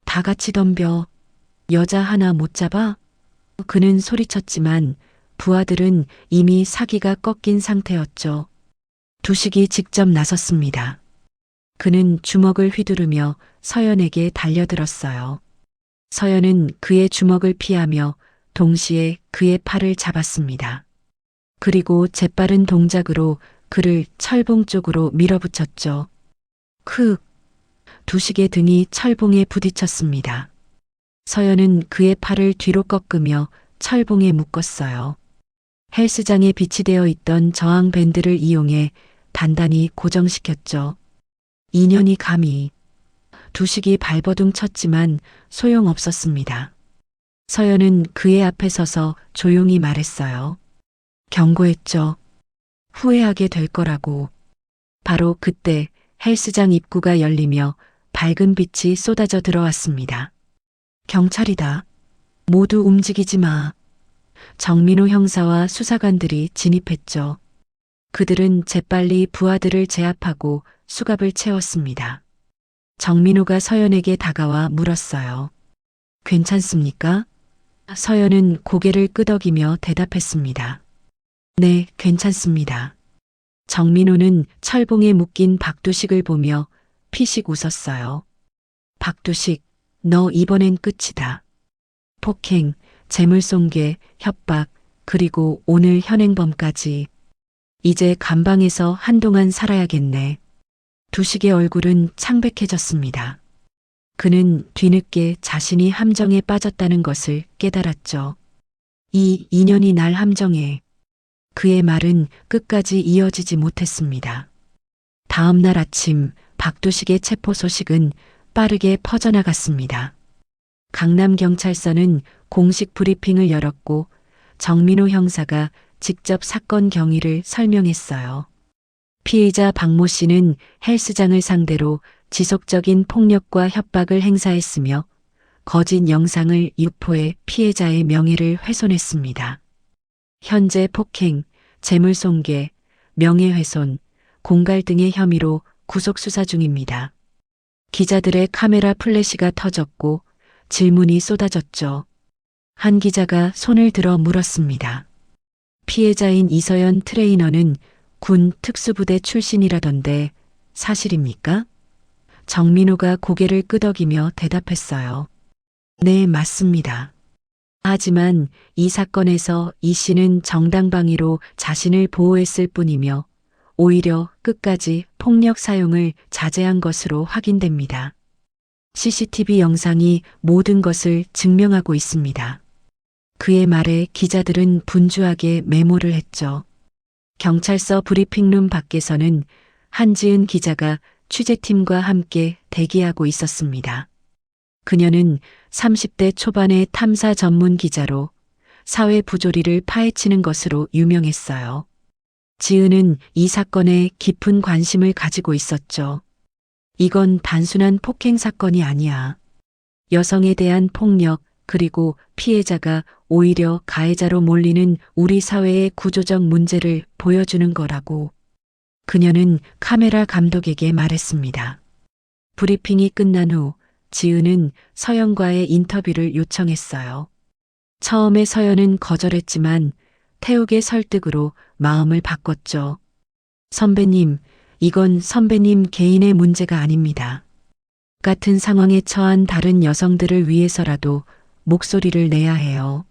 다 같이 덤벼. 여자 하나 못 잡아? 그는 소리쳤지만 부하들은 이미 사기가 꺾인 상태였죠. 두식이 직접 나섰습니다. 그는 주먹을 휘두르며 서연에게 달려들었어요. 서연은 그의 주먹을 피하며 동시에 그의 팔을 잡았습니다. 그리고 재빠른 동작으로 그를 철봉 쪽으로 밀어붙였죠. 크! 두식의 등이 철봉에 부딪혔습니다. 서연은 그의 팔을 뒤로 꺾으며 철봉에 묶었어요. 헬스장에 비치되어 있던 저항 밴드를 이용해 단단히 고정시켰죠. 인연이 감히. 두식이 발버둥 쳤지만 소용없었습니다. 서연은 그의 앞에 서서 조용히 말했어요. 경고했죠. 후회하게 될 거라고. 바로 그때 헬스장 입구가 열리며 밝은 빛이 쏟아져 들어왔습니다. 경찰이다. 모두 움직이지 마. 정민호 형사와 수사관들이 진입했죠. 그들은 재빨리 부하들을 제압하고 수갑을 채웠습니다. 정민호가 서연에게 다가와 물었어요. 괜찮습니까? 서연은 고개를 끄덕이며 대답했습니다. 네, 괜찮습니다. 정민호는 철봉에 묶인 박두식을 보며 피식 웃었어요. 박두식, 너 이번엔 끝이다. 폭행, 재물손괴, 협박, 그리고 오늘 현행범까지. 이제 감방에서 한동안 살아야겠네. 두식의 얼굴은 창백해졌습니다. 그는 뒤늦게 자신이 함정에 빠졌다는 것을 깨달았죠. 이 인연이 날 함정에. 그의 말은 끝까지 이어지지 못했습니다. 다음 날 아침 박두식의 체포 소식은 빠르게 퍼져나갔습니다. 강남경찰서는 공식 브리핑을 열었고 정민호 형사가 직접 사건 경위를 설명했어요. 피의자 박모 씨는 헬스장을 상대로 지속적인 폭력과 협박을 행사했으며 거짓 영상을 유포해 피해자의 명예를 훼손했습니다. 현재 폭행, 재물손괴, 명예훼손, 공갈 등의 혐의로 구속수사 중입니다. 기자들의 카메라 플래시가 터졌고 질문이 쏟아졌죠. 한 기자가 손을 들어 물었습니다. 피해자인 이서연 트레이너는 군 특수부대 출신이라던데 사실입니까? 정민호가 고개를 끄덕이며 대답했어요. 네, 맞습니다. 하지만 이 사건에서 이 씨는 정당방위로 자신을 보호했을 뿐이며 오히려 끝까지 폭력 사용을 자제한 것으로 확인됩니다. CCTV 영상이 모든 것을 증명하고 있습니다. 그의 말에 기자들은 분주하게 메모를 했죠. 경찰서 브리핑룸 밖에서는 한지은 기자가 취재팀과 함께 대기하고 있었습니다. 그녀는 30대 초반의 탐사 전문 기자로 사회 부조리를 파헤치는 것으로 유명했어요. 지은은 이 사건에 깊은 관심을 가지고 있었죠. 이건 단순한 폭행 사건이 아니야. 여성에 대한 폭력, 그리고 피해자가 오히려 가해자로 몰리는 우리 사회의 구조적 문제를 보여주는 거라고. 그녀는 카메라 감독에게 말했습니다. 브리핑이 끝난 후 지은은 서연과의 인터뷰를 요청했어요. 처음에 서연은 거절했지만 태욱의 설득으로 마음을 바꿨죠. 선배님, 이건 선배님 개인의 문제가 아닙니다. 같은 상황에 처한 다른 여성들을 위해서라도 목소리를 내야 해요.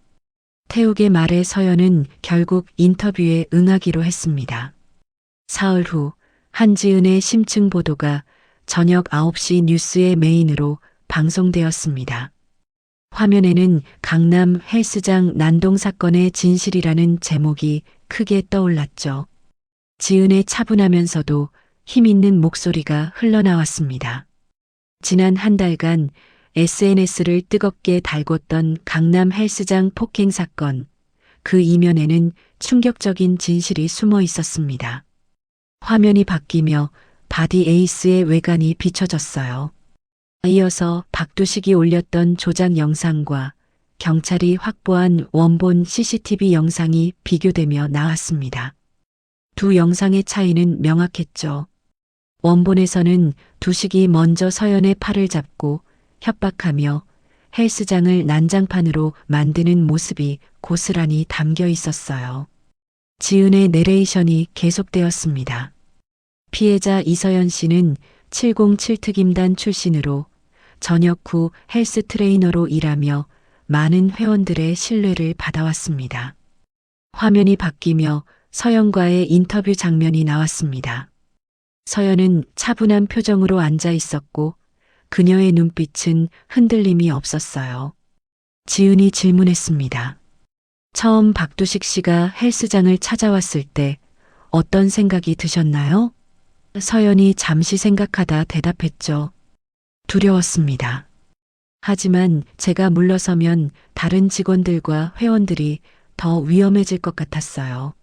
태욱의 말에 서연은 결국 인터뷰에 응하기로 했습니다. 사흘 후 한지은의 심층 보도가 저녁 9시 뉴스의 메인으로 방송되었습니다. 화면에는 강남 헬스장 난동 사건의 진실이라는 제목이 크게 떠올랐죠. 지은의 차분하면서도 힘있는 목소리가 흘러나왔습니다. 지난 한 달간 SNS를 뜨겁게 달궜던 강남 헬스장 폭행 사건, 그 이면에는 충격적인 진실이 숨어 있었습니다. 화면이 바뀌며 바디 에이스의 외관이 비춰졌어요. 이어서 박두식이 올렸던 조작 영상과 경찰이 확보한 원본 CCTV 영상이 비교되며 나왔습니다. 두 영상의 차이는 명확했죠. 원본에서는 두식이 먼저 서연의 팔을 잡고 협박하며 헬스장을 난장판으로 만드는 모습이 고스란히 담겨 있었어요. 지은의 내레이션이 계속되었습니다. 피해자 이서연 씨는 707 특임단 출신으로 전역 후 헬스 트레이너로 일하며 많은 회원들의 신뢰를 받아왔습니다. 화면이 바뀌며 서연과의 인터뷰 장면이 나왔습니다. 서연은 차분한 표정으로 앉아 있었고 그녀의 눈빛은 흔들림이 없었어요. 지은이 질문했습니다. 처음 박두식 씨가 헬스장을 찾아왔을 때 어떤 생각이 드셨나요? 서연이 잠시 생각하다 대답했죠. 두려웠습니다. 하지만 제가 물러서면 다른 직원들과 회원들이 더 위험해질 것 같았어요.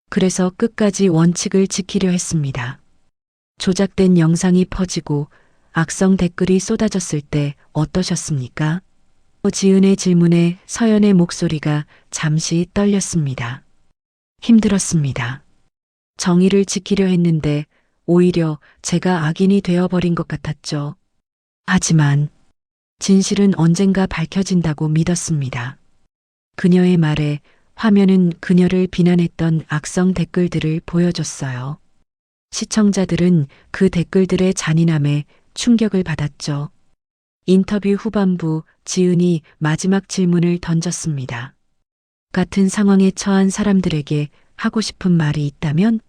그래서 끝까지 원칙을 지키려 했습니다. 조작된 영상이 퍼지고 악성 댓글이 쏟아졌을 때 어떠셨습니까? 지은의 질문에 서연의 목소리가 잠시 떨렸습니다. 힘들었습니다. 정의를 지키려 했는데 오히려 제가 악인이 되어버린 것 같았죠. 하지만 진실은 언젠가 밝혀진다고 믿었습니다. 그녀의 말에 화면은 그녀를 비난했던 악성 댓글들을 보여줬어요. 시청자들은 그 댓글들의 잔인함에 충격을 받았죠. 인터뷰 후반부 지은이 마지막 질문을 던졌습니다. 같은 상황에 처한 사람들에게 하고 싶은 말이 있다면?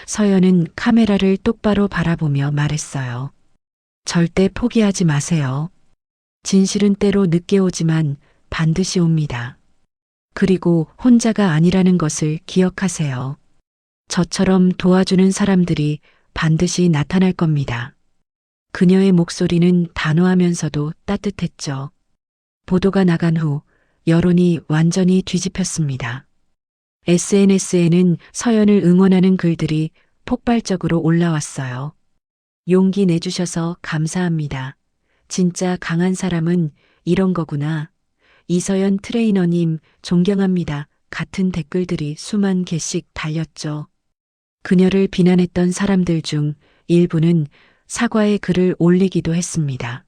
서연은 카메라를 똑바로 바라보며 말했어요. 절대 포기하지 마세요. 진실은 때로 늦게 오지만 반드시 옵니다. 그리고 혼자가 아니라는 것을 기억하세요. 저처럼 도와주는 사람들이 반드시 나타날 겁니다. 그녀의 목소리는 단호하면서도 따뜻했죠. 보도가 나간 후 여론이 완전히 뒤집혔습니다. SNS에는 서연을 응원하는 글들이 폭발적으로 올라왔어요. 용기 내주셔서 감사합니다. 진짜 강한 사람은 이런 거구나. 이서연 트레이너님 존경합니다. 같은 댓글들이 수만 개씩 달렸죠. 그녀를 비난했던 사람들 중 일부는 사과의 글을 올리기도 했습니다.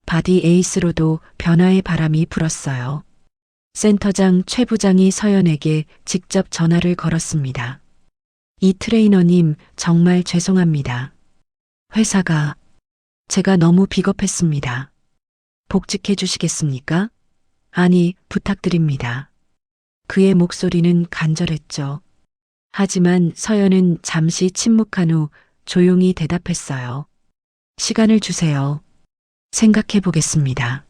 바디 에이스로도 변화의 바람이 불었어요. 센터장 최 부장이 서연에게 직접 전화를 걸었습니다. 이 트레이너님 정말 죄송합니다. 회사가 제가 너무 비겁했습니다. 복직해 주시겠습니까? 아니, 부탁드립니다. 그의 목소리는 간절했죠. 하지만 서연은 잠시 침묵한 후 조용히 대답했어요. 시간을 주세요. 생각해 보겠습니다.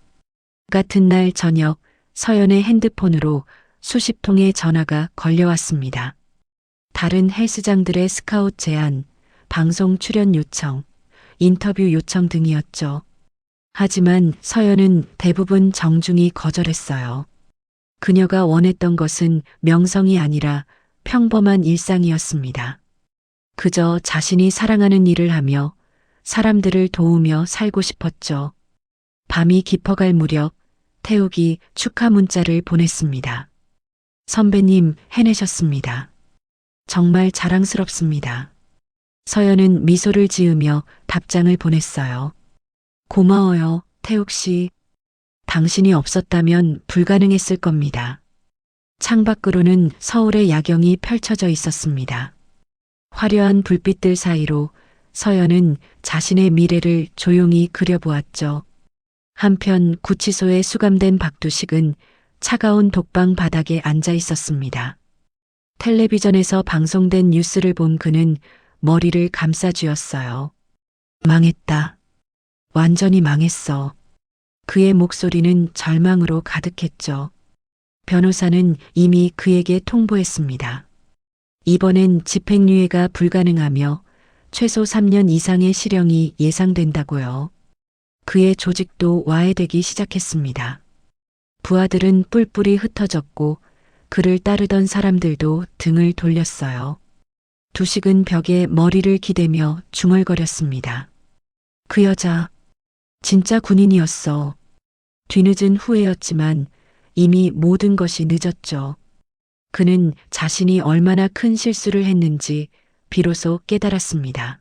같은 날 저녁 서연의 핸드폰으로 수십 통의 전화가 걸려왔습니다. 다른 헬스장들의 스카웃 제안, 방송 출연 요청, 인터뷰 요청 등이었죠. 하지만 서연은 대부분 정중히 거절했어요. 그녀가 원했던 것은 명성이 아니라 평범한 일상이었습니다. 그저 자신이 사랑하는 일을 하며 사람들을 도우며 살고 싶었죠. 밤이 깊어갈 무렵 태욱이 축하 문자를 보냈습니다. 선배님 해내셨습니다. 정말 자랑스럽습니다. 서연은 미소를 지으며 답장을 보냈어요. 고마워요, 태욱 씨. 당신이 없었다면 불가능했을 겁니다. 창밖으로는 서울의 야경이 펼쳐져 있었습니다. 화려한 불빛들 사이로 서연은 자신의 미래를 조용히 그려보았죠. 한편 구치소에 수감된 박두식은 차가운 독방 바닥에 앉아 있었습니다. 텔레비전에서 방송된 뉴스를 본 그는 머리를 감싸쥐었어요. 망했다. 완전히 망했어. 그의 목소리는 절망으로 가득했죠. 변호사는 이미 그에게 통보했습니다. 이번엔 집행유예가 불가능하며 최소 3년 이상의 실형이 예상된다고요. 그의 조직도 와해되기 시작했습니다. 부하들은 뿔뿔이 흩어졌고 그를 따르던 사람들도 등을 돌렸어요. 두식은 벽에 머리를 기대며 중얼거렸습니다. 그 여자 진짜 군인이었어. 뒤늦은 후회였지만 이미 모든 것이 늦었죠. 그는 자신이 얼마나 큰 실수를 했는지 비로소 깨달았습니다.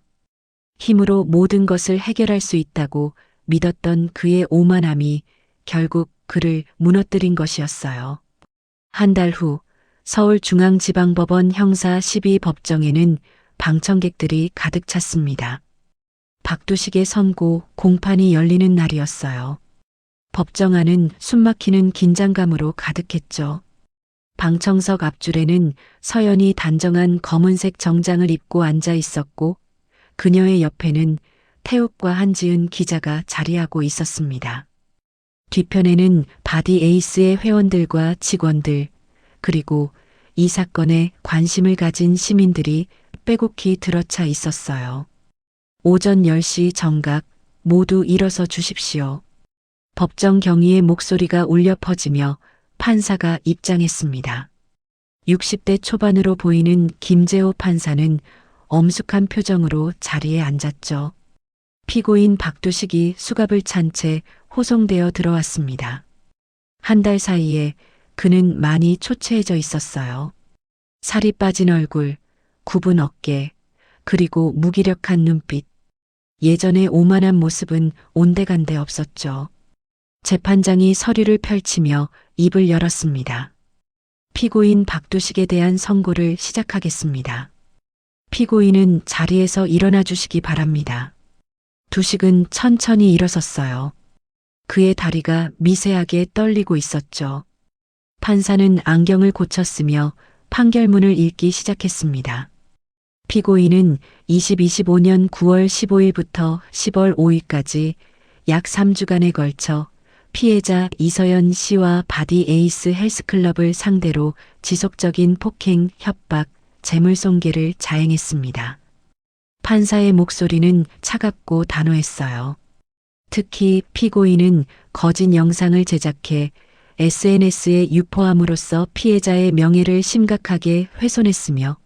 힘으로 모든 것을 해결할 수 있다고 믿었던 그의 오만함이 결국 그를 무너뜨린 것이었어요. 한 달 후 서울중앙지방법원 형사 12법정에는 방청객들이 가득 찼습니다. 박두식의 선고 공판이 열리는 날이었어요. 법정 안은 숨막히는 긴장감으로 가득했죠. 방청석 앞줄에는 서연이 단정한 검은색 정장을 입고 앉아 있었고 그녀의 옆에는 태욱과 한지은 기자가 자리하고 있었습니다. 뒤편에는 바디 에이스의 회원들과 직원들, 그리고 이 사건에 관심을 가진 시민들이 빼곡히 들어차 있었어요. 오전 10시 정각 모두 일어서 주십시오. 법정 경위의 목소리가 울려 퍼지며 판사가 입장했습니다. 60대 초반으로 보이는 김재호 판사는 엄숙한 표정으로 자리에 앉았죠. 피고인 박두식이 수갑을 찬 채 호송되어 들어왔습니다. 한 달 사이에 그는 많이 초췌해져 있었어요. 살이 빠진 얼굴, 굽은 어깨, 그리고 무기력한 눈빛. 예전의 오만한 모습은 온데간데 없었죠. 재판장이 서류를 펼치며 입을 열었습니다. 피고인 박두식에 대한 선고를 시작하겠습니다. 피고인은 자리에서 일어나 주시기 바랍니다. 두식은 천천히 일어섰어요. 그의 다리가 미세하게 떨리고 있었죠. 판사는 안경을 고쳤으며 판결문을 읽기 시작했습니다. 피고인은 2025년 9월 15일부터 10월 5일까지 약 3주간에 걸쳐 피해자 이서연 씨와 바디 에이스 헬스클럽을 상대로 지속적인 폭행, 협박, 재물손괴를 자행했습니다. 판사의 목소리는 차갑고 단호했어요. 특히 피고인은 거짓 영상을 제작해 SNS에 유포함으로써 피해자의 명예를 심각하게 훼손했으며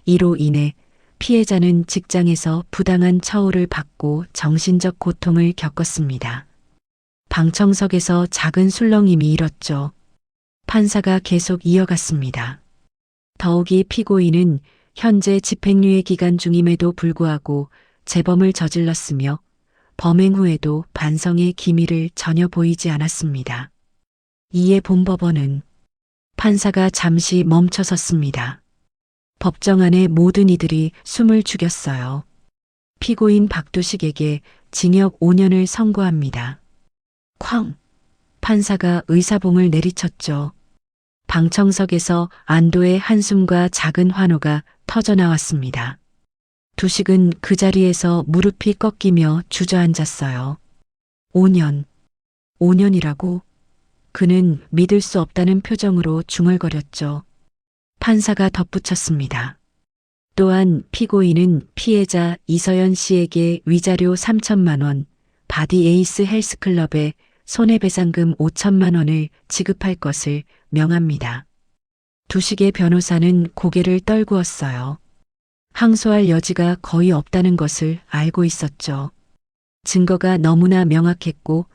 이로 인해 피해자는 직장에서 부당한 처우를 받고 정신적 고통을 겪었습니다. 방청석에서 작은 술렁임이 일었죠. 판사가 계속 이어갔습니다. 더욱이 피고인은 현재 집행유예 기간 중임에도 불구하고 재범을 저질렀으며 범행 후에도 반성의 기미를 전혀 보이지 않았습니다. 이에 본법원은 판사가 잠시 멈춰섰습니다. 법정 안의 모든 이들이 숨을 죽였어요. 피고인 박두식에게 징역 5년을 선고합니다. 쾅! 판사가 의사봉을 내리쳤죠. 방청석에서 안도의 한숨과 작은 환호가 터져나왔습니다. 두식은 그 자리에서 무릎이 꺾이며 주저앉았어요. 5년. 5년이라고? 그는 믿을 수 없다는 표정으로 중얼거렸죠. 판사가 덧붙였습니다. 또한 피고인은 피해자 이서연 씨에게 위자료 3천만 원, 바디 에이스 헬스클럽에 손해배상금 5천만 원을 지급할 것을 명합니다. 두식의 변호사는 고개를 떨구었어요. 항소할 여지가 거의 없다는 것을 알고 있었죠. 증거가 너무나 명확했고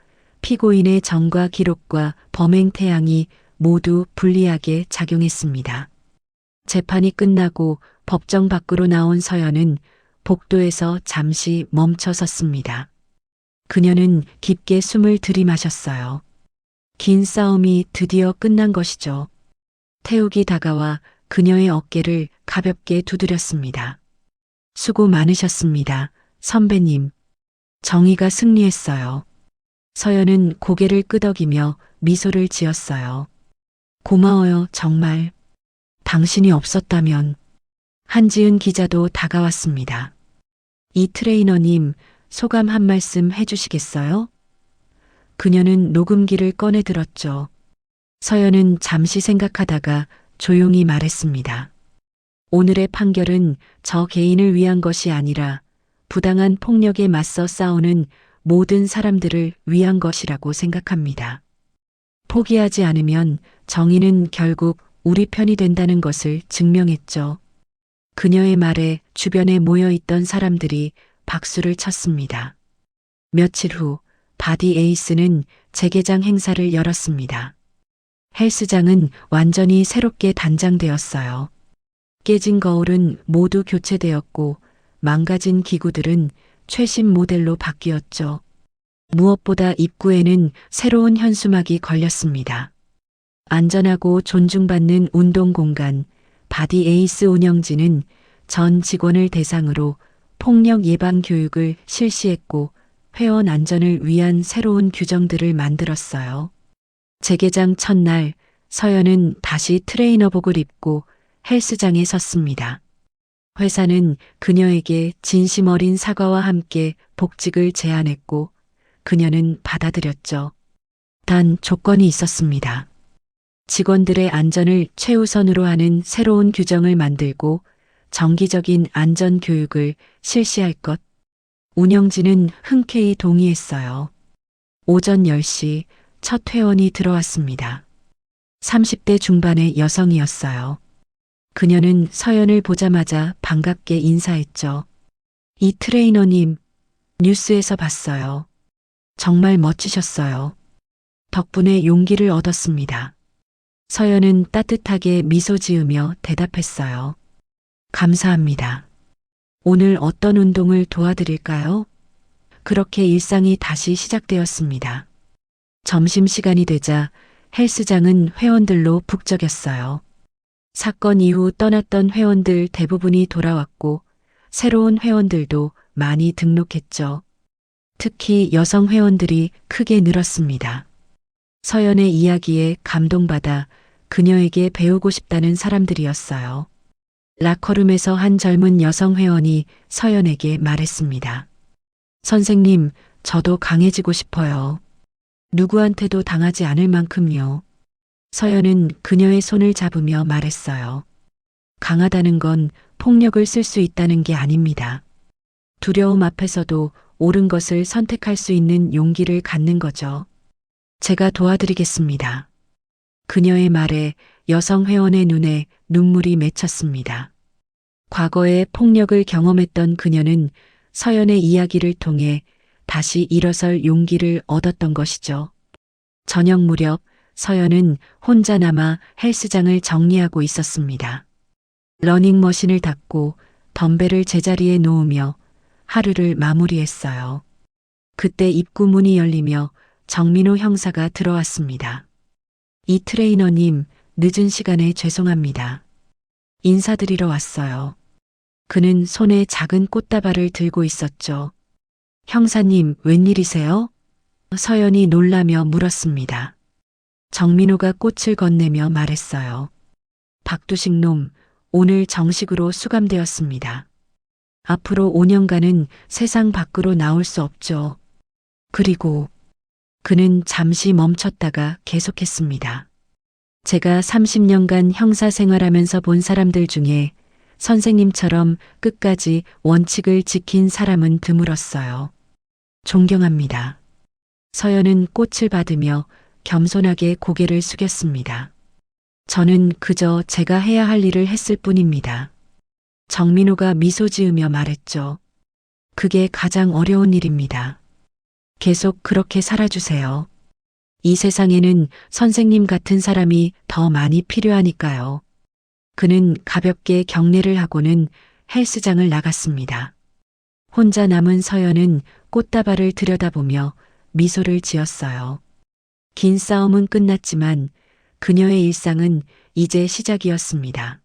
피고인의 정과 기록과 범행 태양이 모두 불리하게 작용했습니다. 재판이 끝나고 법정 밖으로 나온 서연은 복도에서 잠시 멈춰 섰습니다. 그녀는 깊게 숨을 들이마셨어요. 긴 싸움이 드디어 끝난 것이죠. 태욱이 다가와 그녀의 어깨를 가볍게 두드렸습니다. 수고 많으셨습니다, 선배님. 정의가 승리했어요. 서연은 고개를 끄덕이며 미소를 지었어요. 고마워요, 정말. 당신이 없었다면. 한지은 기자도 다가왔습니다. 이 트레이너님, 소감 한 말씀 해주시겠어요? 그녀는 녹음기를 꺼내 들었죠. 서연은 잠시 생각하다가 조용히 말했습니다. 오늘의 판결은 저 개인을 위한 것이 아니라 부당한 폭력에 맞서 싸우는 모든 사람들을 위한 것이라고 생각합니다. 포기하지 않으면 정의는 결국 우리 편이 된다는 것을 증명했죠. 그녀의 말에 주변에 모여있던 사람들이 박수를 쳤습니다. 며칠 후 바디 에이스는 재개장 행사를 열었습니다. 헬스장은 완전히 새롭게 단장되었어요. 깨진 거울은 모두 교체되었고 망가진 기구들은 최신 모델로 바뀌었죠. 무엇보다 입구에는 새로운 현수막이 걸렸습니다. 안전하고 존중받는 운동 공간, 바디 에이스 운영진은 전 직원을 대상으로 폭력 예방 교육을 실시했고 회원 안전을 위한 새로운 규정들을 만들었어요. 재개장 첫날 서연은 다시 트레이너복을 입고 헬스장에 섰습니다. 회사는 그녀에게 진심 어린 사과와 함께 복직을 제안했고 그녀는 받아들였죠. 단 조건이 있었습니다. 직원들의 안전을 최우선으로 하는 새로운 규정을 만들고 정기적인 안전 교육을 실시할 것. 운영진은 흔쾌히 동의했어요. 오전 10시 첫 회원이 들어왔습니다. 30대 중반의 여성이었어요. 그녀는 서연을 보자마자 반갑게 인사했죠. 이 트레이너님, 뉴스에서 봤어요. 정말 멋지셨어요. 덕분에 용기를 얻었습니다. 서연은 따뜻하게 미소 지으며 대답했어요. 감사합니다. 오늘 어떤 운동을 도와드릴까요? 그렇게 일상이 다시 시작되었습니다. 점심시간이 되자 헬스장은 회원들로 북적였어요. 사건 이후 떠났던 회원들 대부분이 돌아왔고 새로운 회원들도 많이 등록했죠. 특히 여성 회원들이 크게 늘었습니다. 서연의 이야기에 감동받아 그녀에게 배우고 싶다는 사람들이었어요. 라커룸에서 한 젊은 여성 회원이 서연에게 말했습니다. 선생님, 저도 강해지고 싶어요. 누구한테도 당하지 않을 만큼요. 서연은 그녀의 손을 잡으며 말했어요. 강하다는 건 폭력을 쓸 수 있다는 게 아닙니다. 두려움 앞에서도 옳은 것을 선택할 수 있는 용기를 갖는 거죠. 제가 도와드리겠습니다. 그녀의 말에 여성 회원의 눈에 눈물이 맺혔습니다. 과거에 폭력을 경험했던 그녀는 서연의 이야기를 통해 다시 일어설 용기를 얻었던 것이죠. 저녁 무렵 서연은 혼자 남아 헬스장을 정리하고 있었습니다. 러닝머신을 닫고 덤벨을 제자리에 놓으며 하루를 마무리했어요. 그때 입구 문이 열리며 정민호 형사가 들어왔습니다. 이 트레이너님, 늦은 시간에 죄송합니다. 인사드리러 왔어요. 그는 손에 작은 꽃다발을 들고 있었죠. 형사님, 웬일이세요? 서연이 놀라며 물었습니다. 정민호가 꽃을 건네며 말했어요. 박두식 놈, 오늘 정식으로 수감되었습니다. 앞으로 5년간은 세상 밖으로 나올 수 없죠. 그리고 그는 잠시 멈췄다가 계속했습니다. 제가 30년간 형사 생활하면서 본 사람들 중에 선생님처럼 끝까지 원칙을 지킨 사람은 드물었어요. 존경합니다. 서연은 꽃을 받으며 겸손하게 고개를 숙였습니다. 저는 그저 제가 해야 할 일을 했을 뿐입니다. 정민호가 미소 지으며 말했죠. 그게 가장 어려운 일입니다. 계속 그렇게 살아주세요. 이 세상에는 선생님 같은 사람이 더 많이 필요하니까요. 그는 가볍게 경례를 하고는 헬스장을 나갔습니다. 혼자 남은 서연은 꽃다발을 들여다보며 미소를 지었어요. 긴 싸움은 끝났지만 그녀의 일상은 이제 시작이었습니다.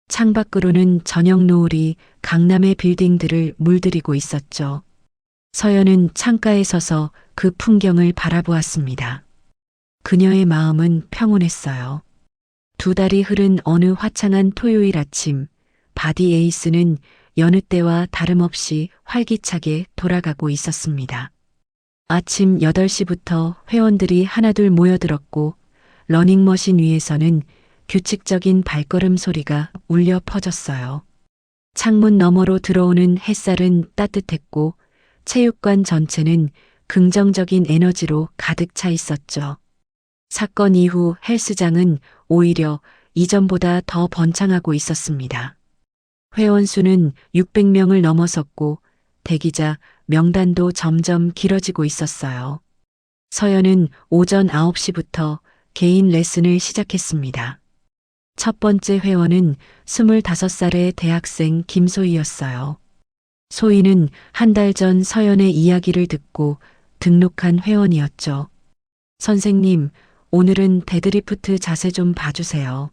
창밖으로는 저녁 노을이 강남의 빌딩들을 물들이고 있었죠. 서연은 창가에 서서 그 풍경을 바라보았습니다. 그녀의 마음은 평온했어요. 2달이 흐른 어느 화창한 토요일 아침, 바디 에이스는 여느 때와 다름없이 활기차게 돌아가고 있었습니다. 아침 8시부터 회원들이 하나둘 모여들었고 러닝머신 위에서는 규칙적인 발걸음 소리가 울려 퍼졌어요. 창문 너머로 들어오는 햇살은 따뜻했고 체육관 전체는 긍정적인 에너지로 가득 차 있었죠. 사건 이후 헬스장은 오히려 이전보다 더 번창하고 있었습니다. 회원 수는 600명을 넘어섰고 대기자 명단도 점점 길어지고 있었어요. 서연은 오전 9시부터 개인 레슨을 시작했습니다. 첫 번째 회원은 25살의 대학생 김소희였어요. 소희는 한 달 전 서연의 이야기를 듣고 등록한 회원이었죠. 선생님, 오늘은 데드리프트 자세 좀 봐주세요.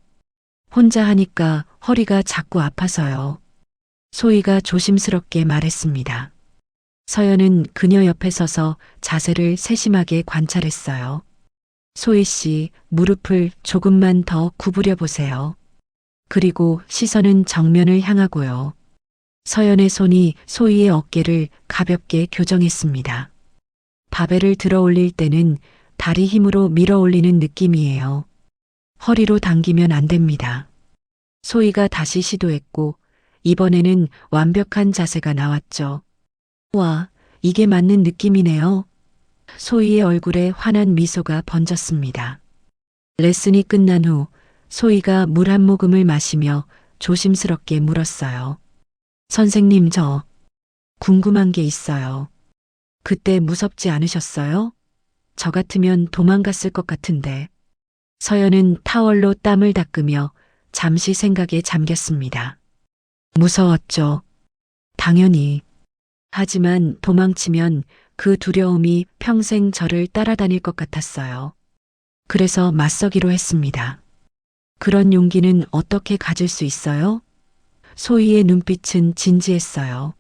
혼자 하니까 허리가 자꾸 아파서요. 소희가 조심스럽게 말했습니다. 서연은 그녀 옆에 서서 자세를 세심하게 관찰했어요. 소희 씨, 무릎을 조금만 더 구부려 보세요. 그리고 시선은 정면을 향하고요. 서연의 손이 소희의 어깨를 가볍게 교정했습니다. 바벨을 들어 올릴 때는 다리 힘으로 밀어 올리는 느낌이에요. 허리로 당기면 안 됩니다. 소희가 다시 시도했고 이번에는 완벽한 자세가 나왔죠. 와, 이게 맞는 느낌이네요. 소희의 얼굴에 환한 미소가 번졌습니다. 레슨이 끝난 후 소희가 물 한 모금을 마시며 조심스럽게 물었어요. 선생님, 저 궁금한 게 있어요. 그때 무섭지 않으셨어요? 저 같으면 도망갔을 것 같은데. 서연은 타월로 땀을 닦으며 잠시 생각에 잠겼습니다. 무서웠죠. 당연히. 하지만 도망치면 그 두려움이 평생 저를 따라다닐 것 같았어요. 그래서 맞서기로 했습니다. 그런 용기는 어떻게 가질 수 있어요? 소희의 눈빛은 진지했어요.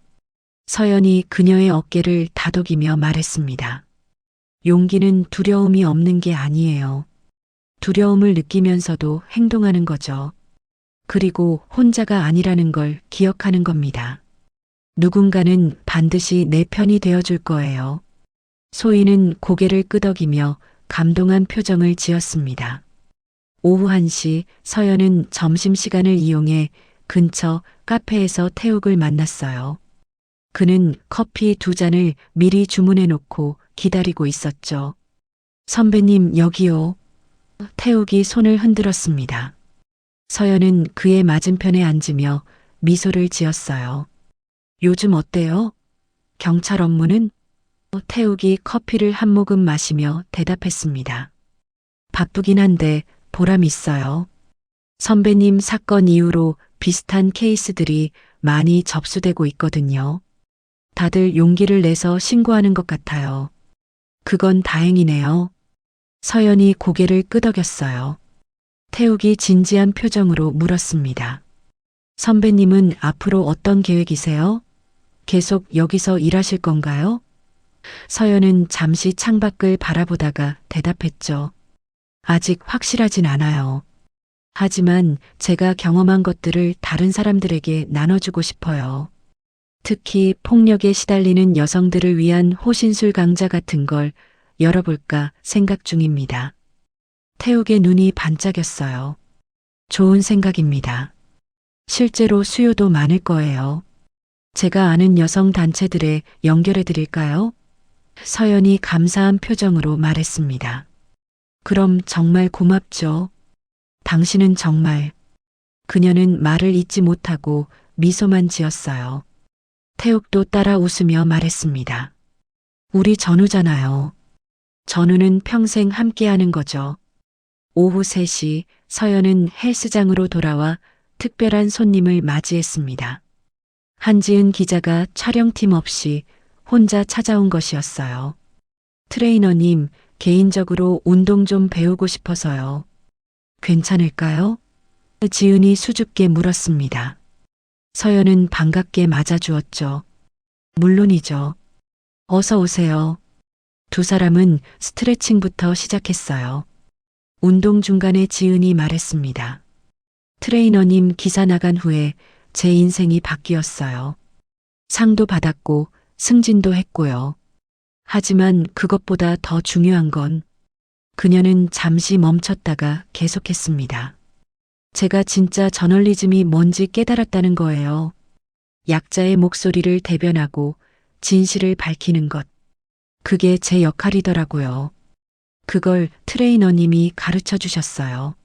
서연이 그녀의 어깨를 다독이며 말했습니다. 용기는 두려움이 없는 게 아니에요. 두려움을 느끼면서도 행동하는 거죠. 그리고 혼자가 아니라는 걸 기억하는 겁니다. 누군가는 반드시 내 편이 되어줄 거예요. 소희는 고개를 끄덕이며 감동한 표정을 지었습니다. 오후 1시 서연은 점심시간을 이용해 근처 카페에서 태욱을 만났어요. 그는 커피 2잔을 미리 주문해 놓고 기다리고 있었죠. 선배님 여기요. 태욱이 손을 흔들었습니다. 서연은 그의 맞은편에 앉으며 미소를 지었어요. 요즘 어때요? 경찰 업무는? 태욱이 커피를 한 모금 마시며 대답했습니다. 바쁘긴 한데 보람 있어요. 선배님 사건 이후로 비슷한 케이스들이 많이 접수되고 있거든요. 다들 용기를 내서 신고하는 것 같아요. 그건 다행이네요. 서연이 고개를 끄덕였어요. 태욱이 진지한 표정으로 물었습니다. 선배님은 앞으로 어떤 계획이세요? 계속 여기서 일하실 건가요? 서연은 잠시 창밖을 바라보다가 대답했죠. 아직 확실하진 않아요. 하지만 제가 경험한 것들을 다른 사람들에게 나눠주고 싶어요. 특히 폭력에 시달리는 여성들을 위한 호신술 강좌 같은 걸 열어볼까 생각 중입니다. 태욱의 눈이 반짝였어요. 좋은 생각입니다. 실제로 수요도 많을 거예요. 제가 아는 여성 단체들에 연결해 드릴까요? 서연이 감사한 표정으로 말했습니다. 그럼 정말 고맙죠. 당신은 정말. 그녀는 말을 잇지 못하고 미소만 지었어요. 태욱도 따라 웃으며 말했습니다. 우리 전우잖아요. 전우는 평생 함께하는 거죠. 오후 3시 서연은 헬스장으로 돌아와 특별한 손님을 맞이했습니다. 한지은 기자가 촬영팀 없이 혼자 찾아온 것이었어요. 트레이너님, 개인적으로 운동 좀 배우고 싶어서요. 괜찮을까요? 지은이 수줍게 물었습니다. 서연은 반갑게 맞아주었죠. 물론이죠. 어서 오세요. 두 사람은 스트레칭부터 시작했어요. 운동 중간에 지은이 말했습니다. 트레이너님 기사 나간 후에 제 인생이 바뀌었어요. 상도 받았고 승진도 했고요. 하지만 그것보다 더 중요한 건 그녀는 잠시 멈췄다가 계속했습니다. 제가 진짜 저널리즘이 뭔지 깨달았다는 거예요. 약자의 목소리를 대변하고 진실을 밝히는 것. 그게 제 역할이더라고요. 그걸 트레이너님이 가르쳐 주셨어요.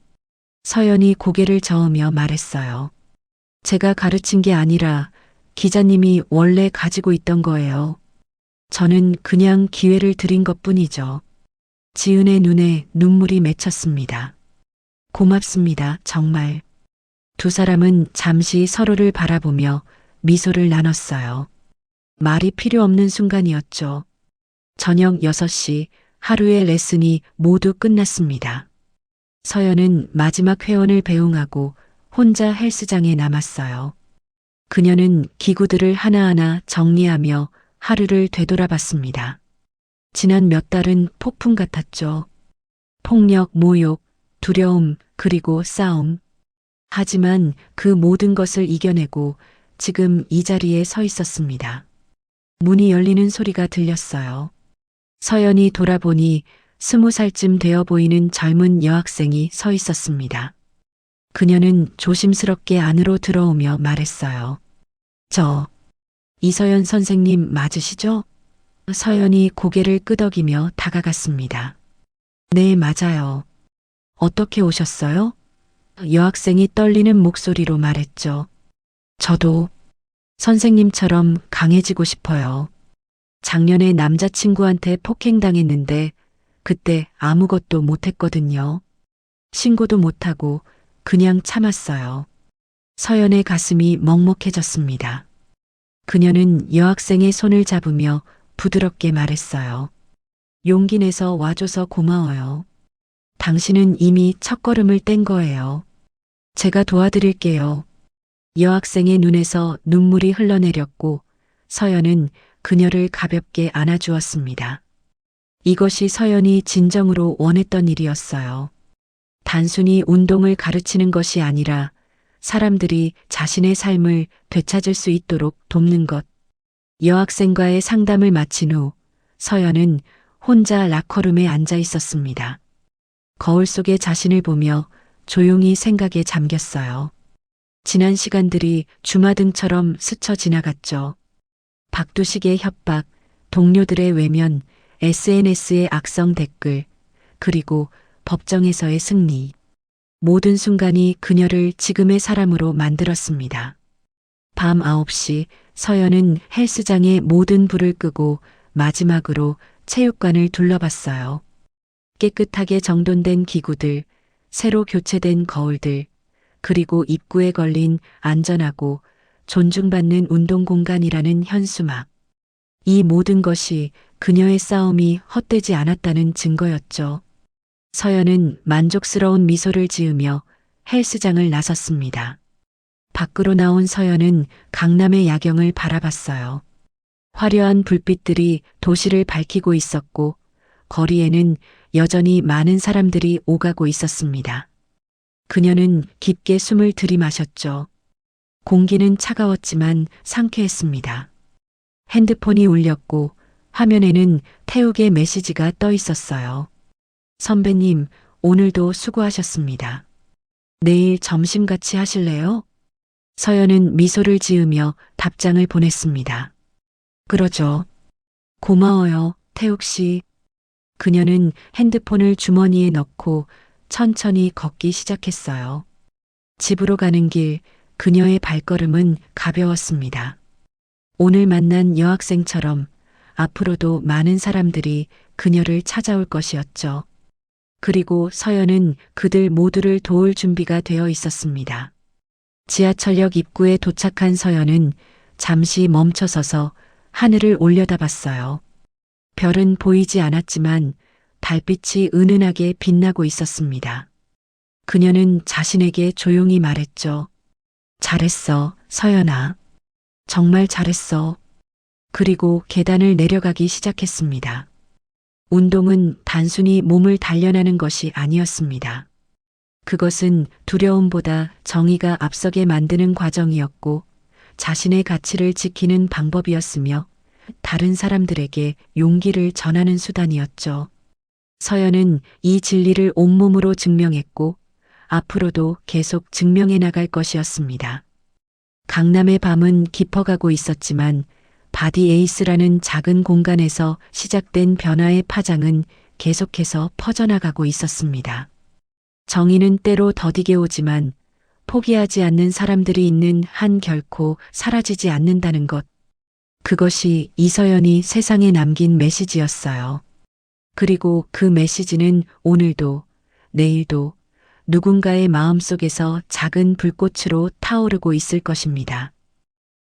서연이 고개를 저으며 말했어요. 제가 가르친 게 아니라 기자님이 원래 가지고 있던 거예요. 저는 그냥 기회를 드린 것뿐이죠. 지은의 눈에 눈물이 맺혔습니다. 고맙습니다, 정말. 두 사람은 잠시 서로를 바라보며 미소를 나눴어요. 말이 필요 없는 순간이었죠. 저녁 6시 하루의 레슨이 모두 끝났습니다. 서연은 마지막 회원을 배웅하고 혼자 헬스장에 남았어요. 그녀는 기구들을 하나하나 정리하며 하루를 되돌아봤습니다. 지난 몇 달은 폭풍 같았죠. 폭력, 모욕, 두려움, 그리고 싸움. 하지만 그 모든 것을 이겨내고 지금 이 자리에 서 있었습니다. 문이 열리는 소리가 들렸어요. 서연이 돌아보니 20살쯤 되어 보이는 젊은 여학생이 서 있었습니다. 그녀는 조심스럽게 안으로 들어오며 말했어요. 저, 이서연 선생님 맞으시죠? 서연이 고개를 끄덕이며 다가갔습니다. 네, 맞아요. 어떻게 오셨어요? 여학생이 떨리는 목소리로 말했죠. 저도 선생님처럼 강해지고 싶어요. 작년에 남자친구한테 폭행당했는데 그때 아무것도 못했거든요. 신고도 못하고 그냥 참았어요. 서연의 가슴이 먹먹해졌습니다. 그녀는 여학생의 손을 잡으며 부드럽게 말했어요. 용기 내서 와줘서 고마워요. 당신은 이미 첫걸음을 뗀 거예요. 제가 도와드릴게요. 여학생의 눈에서 눈물이 흘러내렸고 서연은 그녀를 가볍게 안아주었습니다. 이것이 서연이 진정으로 원했던 일이었어요. 단순히 운동을 가르치는 것이 아니라 사람들이 자신의 삶을 되찾을 수 있도록 돕는 것. 여학생과의 상담을 마친 후 서연은 혼자 라커룸에 앉아 있었습니다. 거울 속의 자신을 보며 조용히 생각에 잠겼어요. 지난 시간들이 주마등처럼 스쳐 지나갔죠. 박두식의 협박, 동료들의 외면, SNS의 악성 댓글, 그리고 법정에서의 승리. 모든 순간이 그녀를 지금의 사람으로 만들었습니다. 밤 9시 서연은 헬스장의 모든 불을 끄고 마지막으로 체육관을 둘러봤어요. 깨끗하게 정돈된 기구들, 새로 교체된 거울들, 그리고 입구에 걸린 안전하고 존중받는 운동 공간이라는 현수막. 이 모든 것이 그녀의 싸움이 헛되지 않았다는 증거였죠. 서연은 만족스러운 미소를 지으며 헬스장을 나섰습니다. 밖으로 나온 서연은 강남의 야경을 바라봤어요. 화려한 불빛들이 도시를 밝히고 있었고 거리에는 여전히 많은 사람들이 오가고 있었습니다. 그녀는 깊게 숨을 들이마셨죠. 공기는 차가웠지만 상쾌했습니다. 핸드폰이 울렸고 화면에는 태욱의 메시지가 떠 있었어요. 선배님, 오늘도 수고하셨습니다. 내일 점심 같이 하실래요? 서연은 미소를 지으며 답장을 보냈습니다. 그러죠. 고마워요, 태욱 씨. 그녀는 핸드폰을 주머니에 넣고 천천히 걷기 시작했어요. 집으로 가는 길, 그녀의 발걸음은 가벼웠습니다. 오늘 만난 여학생처럼 앞으로도 많은 사람들이 그녀를 찾아올 것이었죠. 그리고 서연은 그들 모두를 도울 준비가 되어 있었습니다. 지하철역 입구에 도착한 서연은 잠시 멈춰서서 하늘을 올려다봤어요. 별은 보이지 않았지만 달빛이 은은하게 빛나고 있었습니다. 그녀는 자신에게 조용히 말했죠. 잘했어, 서연아. 정말 잘했어. 그리고 계단을 내려가기 시작했습니다. 운동은 단순히 몸을 단련하는 것이 아니었습니다. 그것은 두려움보다 정의가 앞서게 만드는 과정이었고 자신의 가치를 지키는 방법이었으며 다른 사람들에게 용기를 전하는 수단이었죠. 서연은 이 진리를 온몸으로 증명했고 앞으로도 계속 증명해 나갈 것이었습니다. 강남의 밤은 깊어가고 있었지만 바디 에이스라는 작은 공간에서 시작된 변화의 파장은 계속해서 퍼져나가고 있었습니다. 정의는 때로 더디게 오지만 포기하지 않는 사람들이 있는 한 결코 사라지지 않는다는 것. 그것이 이서연이 세상에 남긴 메시지였어요. 그리고 그 메시지는 오늘도, 내일도 누군가의 마음속에서 작은 불꽃으로 타오르고 있을 것입니다.